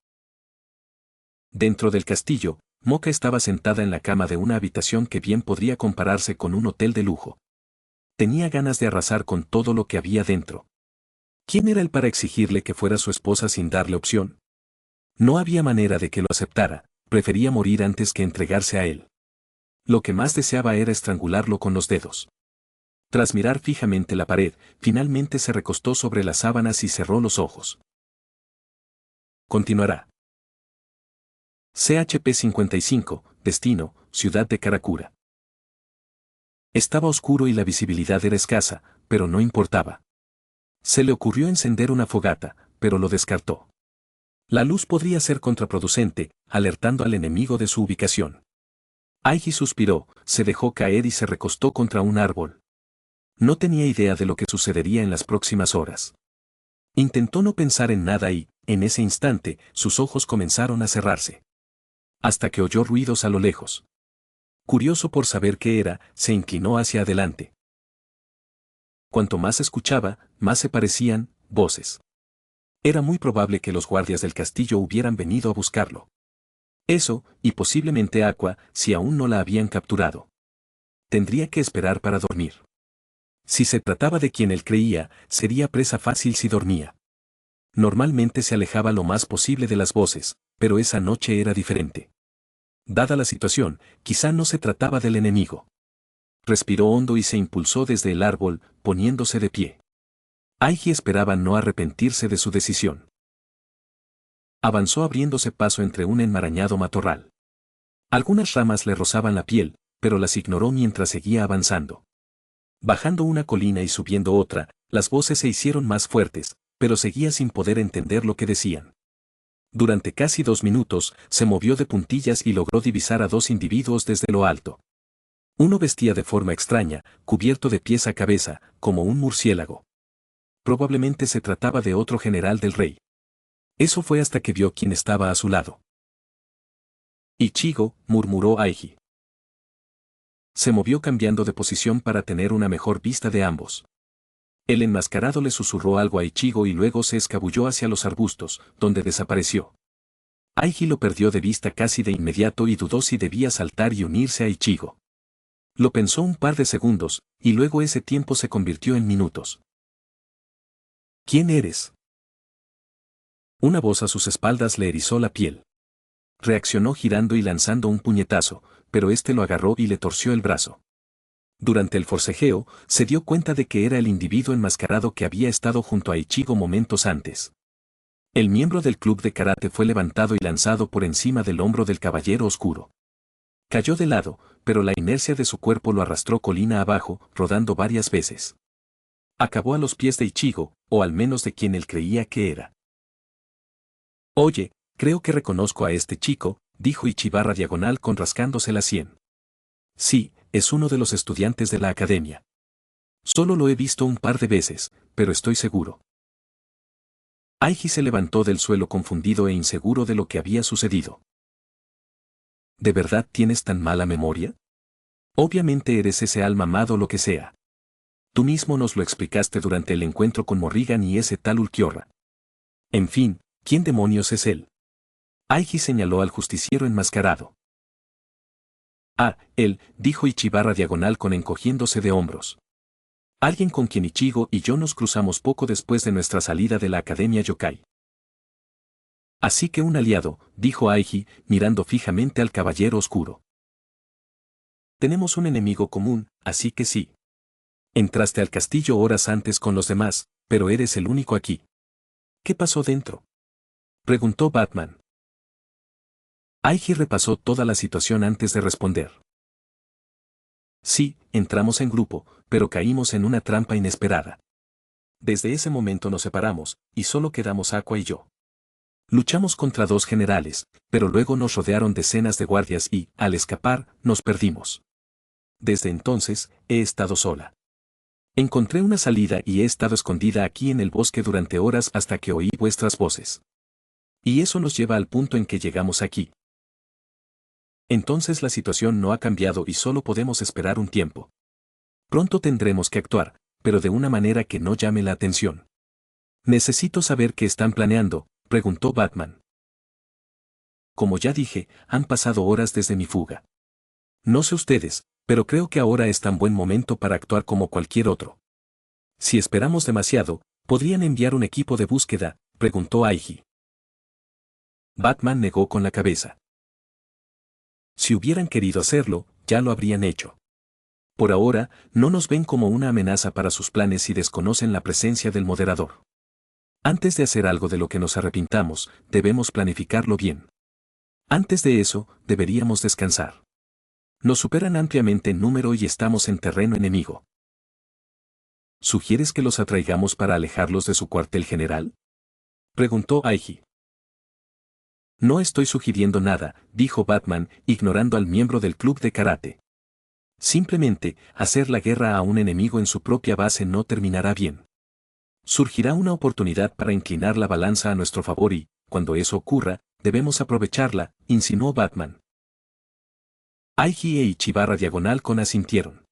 Dentro del castillo, Moka estaba sentada en la cama de una habitación que bien podría compararse con un hotel de lujo. Tenía ganas de arrasar con todo lo que había dentro. ¿Quién era él para exigirle que fuera su esposa sin darle opción? No había manera de que lo aceptara, prefería morir antes que entregarse a él. Lo que más deseaba era estrangularlo con los dedos. Tras mirar fijamente la pared, finalmente se recostó sobre las sábanas y cerró los ojos. Continuará. CHP-55, Destino, Ciudad de Karakura. Estaba oscuro y la visibilidad era escasa, pero no importaba. Se le ocurrió encender una fogata, pero lo descartó. La luz podría ser contraproducente, alertando al enemigo de su ubicación. Aiji suspiró, se dejó caer y se recostó contra un árbol. No tenía idea de lo que sucedería en las próximas horas. Intentó no pensar en nada y, en ese instante, sus ojos comenzaron a cerrarse. Hasta que oyó ruidos a lo lejos. Curioso por saber qué era, se inclinó hacia adelante. Cuanto más escuchaba, más se parecían voces. Era muy probable que los guardias del castillo hubieran venido a buscarlo. Eso, y posiblemente Aqua, si aún no la habían capturado. Tendría que esperar para dormir. Si se trataba de quien él creía, sería presa fácil si dormía. Normalmente se alejaba lo más posible de las voces, pero esa noche era diferente. Dada la situación, quizá no se trataba del enemigo. Respiró hondo y se impulsó desde el árbol, poniéndose de pie. Aiji esperaba no arrepentirse de su decisión. Avanzó abriéndose paso entre un enmarañado matorral. Algunas ramas le rozaban la piel, pero las ignoró mientras seguía avanzando. Bajando una colina y subiendo otra, las voces se hicieron más fuertes, pero seguía sin poder entender lo que decían. Durante casi 2 minutos, se movió de puntillas y logró divisar a 2 individuos desde lo alto. Uno vestía de forma extraña, cubierto de pies a cabeza, como un murciélago. Probablemente se trataba de otro general del rey. Eso fue hasta que vio quién estaba a su lado. Ichigo, murmuró Aiji. Se movió cambiando de posición para tener una mejor vista de ambos. El enmascarado le susurró algo a Ichigo y luego se escabulló hacia los arbustos, donde desapareció. Aiji lo perdió de vista casi de inmediato y dudó si debía saltar y unirse a Ichigo. Lo pensó un par de segundos, y luego ese tiempo se convirtió en minutos. ¿Quién eres? Una voz a sus espaldas le erizó la piel. Reaccionó girando y lanzando un puñetazo, pero este lo agarró y le torció el brazo. Durante el forcejeo, se dio cuenta de que era el individuo enmascarado que había estado junto a Ichigo momentos antes. El miembro del club de karate fue levantado y lanzado por encima del hombro del caballero oscuro. Cayó de lado, pero la inercia de su cuerpo lo arrastró colina abajo, rodando varias veces. Acabó a los pies de Ichigo, o al menos de quien él creía que era. Oye, creo que reconozco a este chico, dijo Ichibarra diagonal con rascándose la sien. Sí, es uno de los estudiantes de la academia. Solo lo he visto un par de veces, pero estoy seguro. Aiji se levantó del suelo confundido e inseguro de lo que había sucedido. ¿De verdad tienes tan mala memoria? Obviamente eres ese alma amado o lo que sea. Tú mismo nos lo explicaste durante el encuentro con Morrigan y ese tal Ulquiorra. En fin, ¿quién demonios es él? Aiji señaló al justiciero enmascarado. Ah, él, dijo Ichibarra diagonal con encogiéndose de hombros. Alguien con quien Ichigo y yo nos cruzamos poco después de nuestra salida de la Academia Yokai. Así que un aliado, dijo Aiji, mirando fijamente al caballero oscuro. Tenemos un enemigo común, así que sí. Entraste al castillo horas antes con los demás, pero eres el único aquí. ¿Qué pasó dentro? Preguntó Batman. Aiji repasó toda la situación antes de responder. Sí, entramos en grupo, pero caímos en una trampa inesperada. Desde ese momento nos separamos, y solo quedamos Aqua y yo. Luchamos contra 2 generales, pero luego nos rodearon decenas de guardias y, al escapar, nos perdimos. Desde entonces, he estado sola. Encontré una salida y he estado escondida aquí en el bosque durante horas hasta que oí vuestras voces. Y eso nos lleva al punto en que llegamos aquí. Entonces la situación no ha cambiado y solo podemos esperar un tiempo. Pronto tendremos que actuar, pero de una manera que no llame la atención. Necesito saber qué están planeando, preguntó Batman. Como ya dije, han pasado horas desde mi fuga. No sé ustedes, pero creo que ahora es tan buen momento para actuar como cualquier otro. Si esperamos demasiado, ¿podrían enviar un equipo de búsqueda?, preguntó Aiji. Batman negó con la cabeza. Si hubieran querido hacerlo, ya lo habrían hecho. Por ahora, no nos ven como una amenaza para sus planes y desconocen la presencia del moderador. Antes de hacer algo de lo que nos arrepintamos, debemos planificarlo bien. Antes de eso, deberíamos descansar. Nos superan ampliamente en número y estamos en terreno enemigo. ¿Sugieres que los atraigamos para alejarlos de su cuartel general?, preguntó Aiji. No estoy sugiriendo nada, dijo Batman, ignorando al miembro del club de karate. Simplemente, hacer la guerra a un enemigo en su propia base no terminará bien. Surgirá una oportunidad para inclinar la balanza a nuestro favor y, cuando eso ocurra, debemos aprovecharla, insinuó Batman. Aiji e Ichibarra diagonal con asintieron.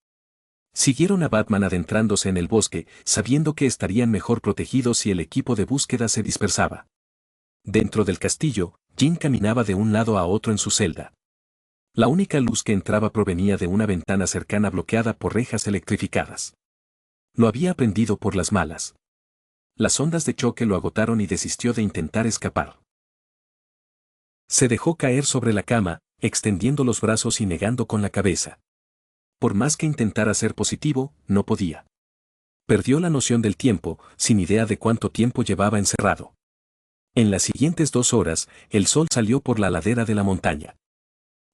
Siguieron a Batman adentrándose en el bosque, sabiendo que estarían mejor protegidos si el equipo de búsqueda se dispersaba. Dentro del castillo, Jin caminaba de un lado a otro en su celda. La única luz que entraba provenía de una ventana cercana bloqueada por rejas electrificadas. Lo había aprendido por las malas. Las ondas de choque lo agotaron y desistió de intentar escapar. Se dejó caer sobre la cama, extendiendo los brazos y negando con la cabeza. Por más que intentara ser positivo, no podía. Perdió la noción del tiempo, sin idea de cuánto tiempo llevaba encerrado. En las siguientes 2 horas, el sol salió por la ladera de la montaña.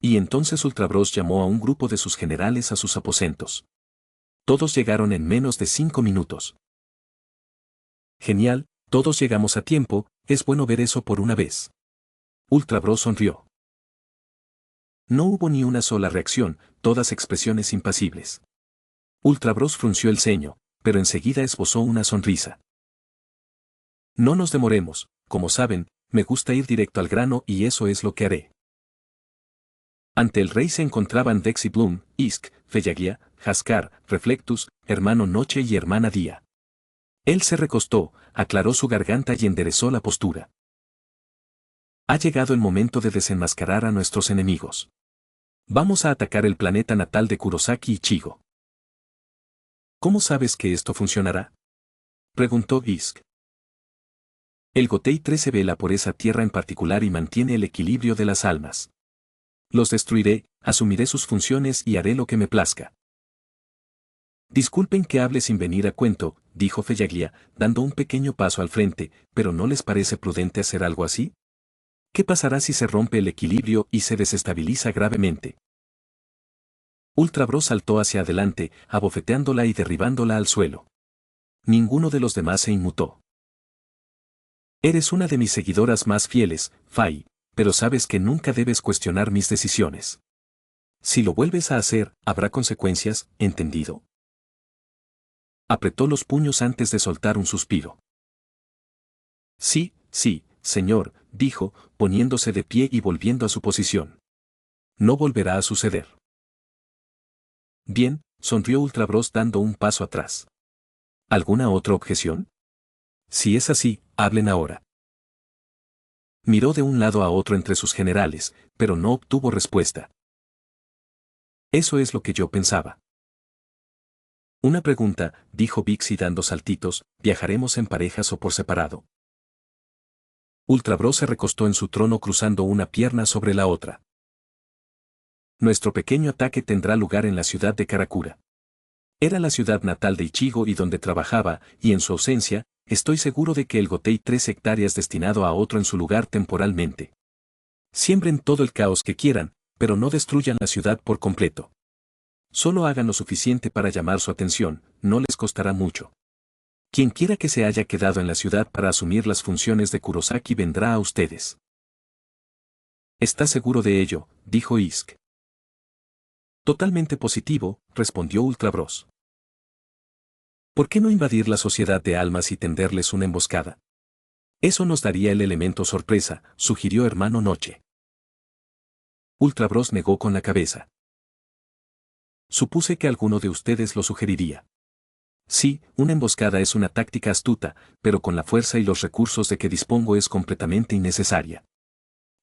Y entonces Ultra Bros llamó a un grupo de sus generales a sus aposentos. Todos llegaron en menos de 5 minutos. Genial, todos llegamos a tiempo, es bueno ver eso por una vez. Ultra Bros sonrió. No hubo ni una sola reacción, todas expresiones impasibles. Ultra Bros frunció el ceño, pero enseguida esbozó una sonrisa. No nos demoremos, como saben, me gusta ir directo al grano y eso es lo que haré. Ante el rey se encontraban Dexy Bloom, Isk, Fellagia, Jaskar, Reflectus, hermano Noche y hermana Día. Él se recostó, aclaró su garganta y enderezó la postura. Ha llegado el momento de desenmascarar a nuestros enemigos. Vamos a atacar el planeta natal de Kurosaki Ichigo. ¿Cómo sabes que esto funcionará?, preguntó Isk. El Gotei 13 vela por esa tierra en particular y mantiene el equilibrio de las almas. Los destruiré, asumiré sus funciones y haré lo que me plazca. Disculpen que hable sin venir a cuento, dijo Fellaglia, dando un pequeño paso al frente, pero ¿no les parece prudente hacer algo así? ¿Qué pasará si se rompe el equilibrio y se desestabiliza gravemente? Ultra Bros saltó hacia adelante, abofeteándola y derribándola al suelo. Ninguno de los demás se inmutó. Eres una de mis seguidoras más fieles, Fai, pero sabes que nunca debes cuestionar mis decisiones. Si lo vuelves a hacer, habrá consecuencias, ¿entendido? Apretó los puños antes de soltar un suspiro. Sí, señor, dijo, poniéndose de pie y volviendo a su posición. No volverá a suceder. Bien, sonrió Ultra Bros dando un paso atrás. ¿Alguna otra objeción? Si es así, hablen ahora. Miró de un lado a otro entre sus generales, pero no obtuvo respuesta. Eso es lo que yo pensaba. Una pregunta, dijo Bixby dando saltitos, ¿viajaremos en parejas o por separado? Ultra Bro se recostó en su trono cruzando una pierna sobre la otra. Nuestro pequeño ataque tendrá lugar en la ciudad de Karakura. Era la ciudad natal de Ichigo y donde trabajaba, y en su ausencia, estoy seguro de que el Gotei 3 hectáreas destinado a otro en su lugar temporalmente. Siembren todo el caos que quieran, pero no destruyan la ciudad por completo. Solo hagan lo suficiente para llamar su atención, no les costará mucho. Quien quiera que se haya quedado en la ciudad para asumir las funciones de Kurosaki vendrá a ustedes. ¿Está seguro de ello?, dijo Isk. Totalmente positivo, respondió Ultra Bros. ¿Por qué no invadir la sociedad de almas y tenderles una emboscada? Eso nos daría el elemento sorpresa, sugirió Hermano Noche. Ultra Bros negó con la cabeza. Supuse que alguno de ustedes lo sugeriría. Sí, una emboscada es una táctica astuta, pero con la fuerza y los recursos de que dispongo es completamente innecesaria.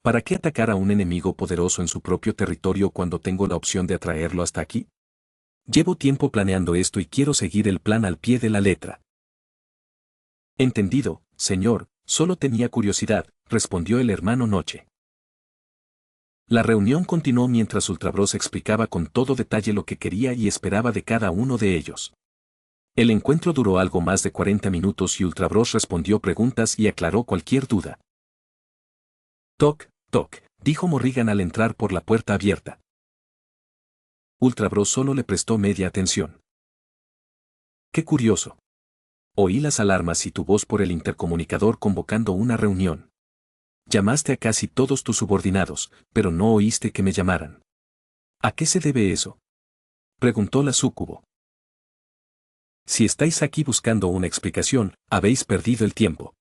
¿Para qué atacar a un enemigo poderoso en su propio territorio cuando tengo la opción de atraerlo hasta aquí? Llevo tiempo planeando esto y quiero seguir el plan al pie de la letra. Entendido, señor, solo tenía curiosidad, respondió el Hermano Noche. La reunión continuó mientras Ultra Bros explicaba con todo detalle lo que quería y esperaba de cada uno de ellos. El encuentro duró algo más de 40 minutos y Ultra Bros respondió preguntas y aclaró cualquier duda. Toc, toc, dijo Morrigan al entrar por la puerta abierta. Ultra Bros solo le prestó media atención. Qué curioso. Oí las alarmas y tu voz por el intercomunicador convocando una reunión. Llamaste a casi todos tus subordinados, pero no oíste que me llamaran. ¿A qué se debe eso?, preguntó la súcubo. Si estáis aquí buscando una explicación, habéis perdido el tiempo.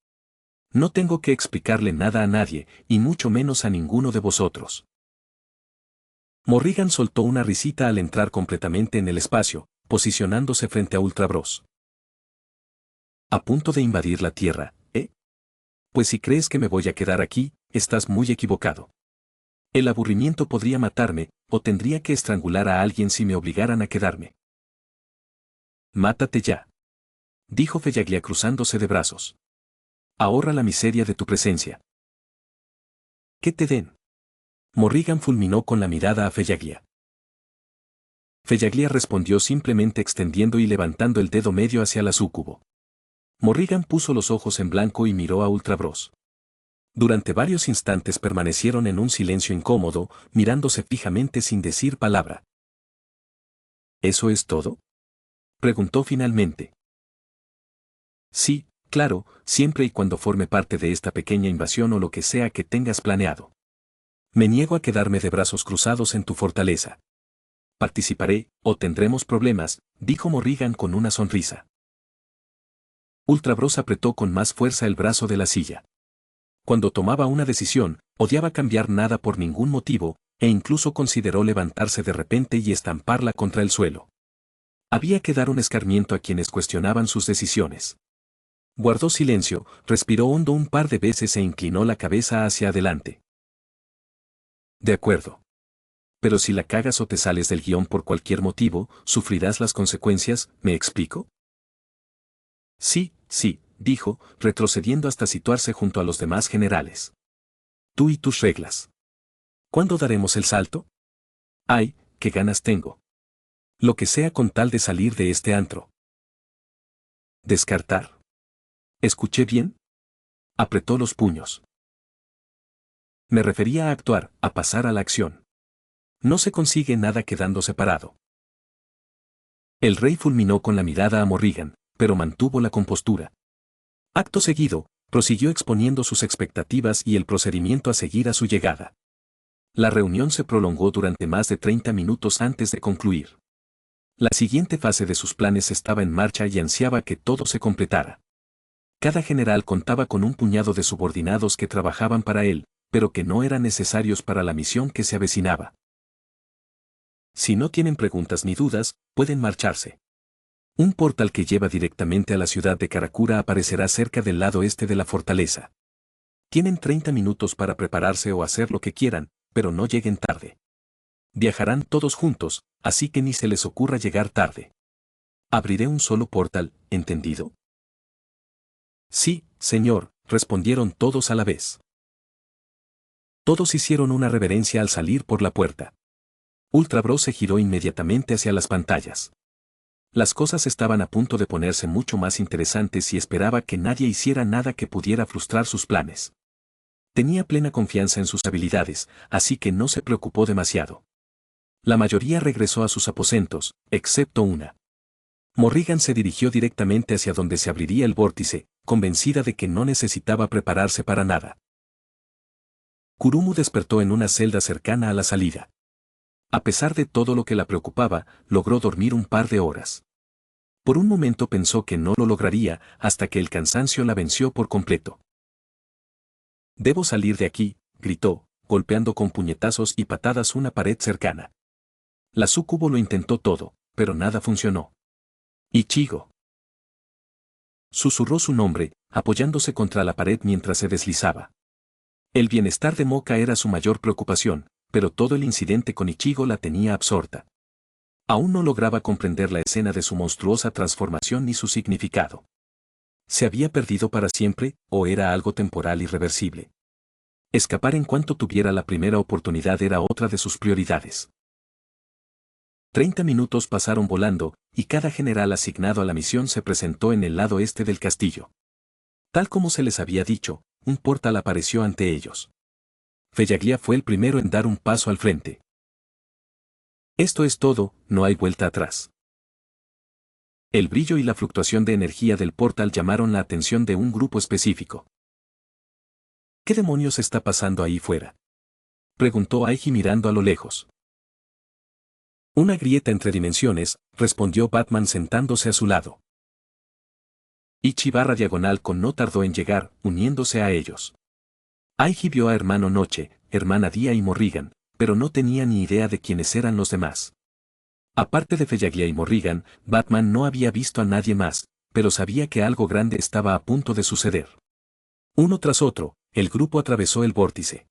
No tengo que explicarle nada a nadie, y mucho menos a ninguno de vosotros. Morrigan soltó una risita al entrar completamente en el espacio, posicionándose frente a Ultra Bros. A punto de invadir la Tierra, ¿eh? Pues si crees que me voy a quedar aquí, estás muy equivocado. El aburrimiento podría matarme, o tendría que estrangular a alguien si me obligaran a quedarme. Mátate ya, dijo Feyaglia cruzándose de brazos. Ahorra la miseria de tu presencia. ¿Qué te den? Morrigan fulminó con la mirada a Feyaglia. Feyaglia respondió simplemente extendiendo y levantando el dedo medio hacia la súcubo. Morrigan puso los ojos en blanco y miró a Ultra Bros. Durante varios instantes permanecieron en un silencio incómodo, mirándose fijamente sin decir palabra. ¿Eso es todo?, preguntó finalmente. Sí, claro, siempre y cuando forme parte de esta pequeña invasión o lo que sea que tengas planeado. Me niego a quedarme de brazos cruzados en tu fortaleza. Participaré, o tendremos problemas, dijo Morrigan con una sonrisa. Ultra Bros apretó con más fuerza el brazo de la silla. Cuando tomaba una decisión, odiaba cambiar nada por ningún motivo, e incluso consideró levantarse de repente y estamparla contra el suelo. Había que dar un escarmiento a quienes cuestionaban sus decisiones. Guardó silencio, respiró hondo un par de veces e inclinó la cabeza hacia adelante. De acuerdo. Pero si la cagas o te sales del guión por cualquier motivo, ¿sufrirás las consecuencias? ¿Me explico? Sí, sí, dijo, retrocediendo hasta situarse junto a los demás generales. Tú y tus reglas. ¿Cuándo daremos el salto? Ay, qué ganas tengo. Lo que sea con tal de salir de este antro. Descartar. ¿Escuché bien? Apretó los puños. Me refería a actuar, a pasar a la acción. No se consigue nada quedando separado. El rey fulminó con la mirada a Morrigan, pero mantuvo la compostura. Acto seguido, prosiguió exponiendo sus expectativas y el procedimiento a seguir a su llegada. La reunión se prolongó durante más de 30 minutos antes de concluir. La siguiente fase de sus planes estaba en marcha y ansiaba que todo se completara. Cada general contaba con un puñado de subordinados que trabajaban para él, pero que no eran necesarios para la misión que se avecinaba. Si no tienen preguntas ni dudas, pueden marcharse. Un portal que lleva directamente a la ciudad de Karakura aparecerá cerca del lado este de la fortaleza. Tienen 30 minutos para prepararse o hacer lo que quieran, pero no lleguen tarde. Viajarán todos juntos, así que ni se les ocurra llegar tarde. Abriré un solo portal, ¿entendido? Sí, señor, respondieron todos a la vez. Todos hicieron una reverencia al salir por la puerta. Ultra Bros se giró inmediatamente hacia las pantallas. Las cosas estaban a punto de ponerse mucho más interesantes y esperaba que nadie hiciera nada que pudiera frustrar sus planes. Tenía plena confianza en sus habilidades, así que no se preocupó demasiado. La mayoría regresó a sus aposentos, excepto una. Morrigan se dirigió directamente hacia donde se abriría el vórtice, convencida de que no necesitaba prepararse para nada. Kurumu despertó en una celda cercana a la salida. A pesar de todo lo que la preocupaba, logró dormir un par de horas. Por un momento pensó que no lo lograría, hasta que el cansancio la venció por completo. «Debo salir de aquí», gritó, golpeando con puñetazos y patadas una pared cercana. La súcubo lo intentó todo, pero nada funcionó. «Ichigo». Susurró su nombre, apoyándose contra la pared mientras se deslizaba. El bienestar de Moka era su mayor preocupación, pero todo el incidente con Ichigo la tenía absorta. Aún no lograba comprender la escena de su monstruosa transformación ni su significado. ¿Se había perdido para siempre, o era algo temporal irreversible? Escapar en cuanto tuviera la primera oportunidad era otra de sus prioridades. 30 minutos pasaron volando, y cada general asignado a la misión se presentó en el lado este del castillo. Tal como se les había dicho, un portal apareció ante ellos. Feyaglia fue el primero en dar un paso al frente. Esto es todo, no hay vuelta atrás. El brillo y la fluctuación de energía del portal llamaron la atención de un grupo específico. ¿Qué demonios está pasando ahí fuera?, preguntó Aiji mirando a lo lejos. Una grieta entre dimensiones, respondió Batman sentándose a su lado. Ichi/diagonal con no tardó en llegar, uniéndose a ellos. Aiji vio a Hermano Noche, Hermana Día y Morrigan, pero no tenía ni idea de quiénes eran los demás. Aparte de Feyaglia y Morrigan, Batman no había visto a nadie más, pero sabía que algo grande estaba a punto de suceder. Uno tras otro, el grupo atravesó el vórtice.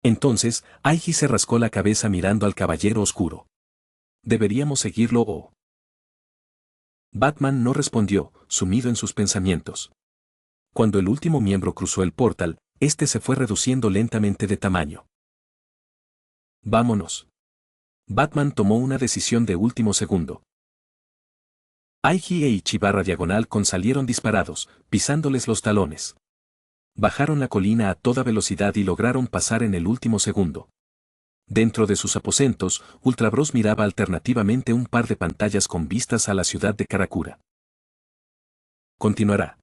Entonces, Aiji se rascó la cabeza mirando al Caballero Oscuro. ¿Deberíamos seguirlo o...? Batman no respondió, sumido en sus pensamientos. Cuando el último miembro cruzó el portal, este se fue reduciendo lentamente de tamaño. «Vámonos». Batman tomó una decisión de último segundo. Aiji e Ichi/diagonal salieron disparados, pisándoles los talones. Bajaron la colina a toda velocidad y lograron pasar en el último segundo. Dentro de sus aposentos, Ultra Bros miraba alternativamente un par de pantallas con vistas a la ciudad de Karakura. Continuará.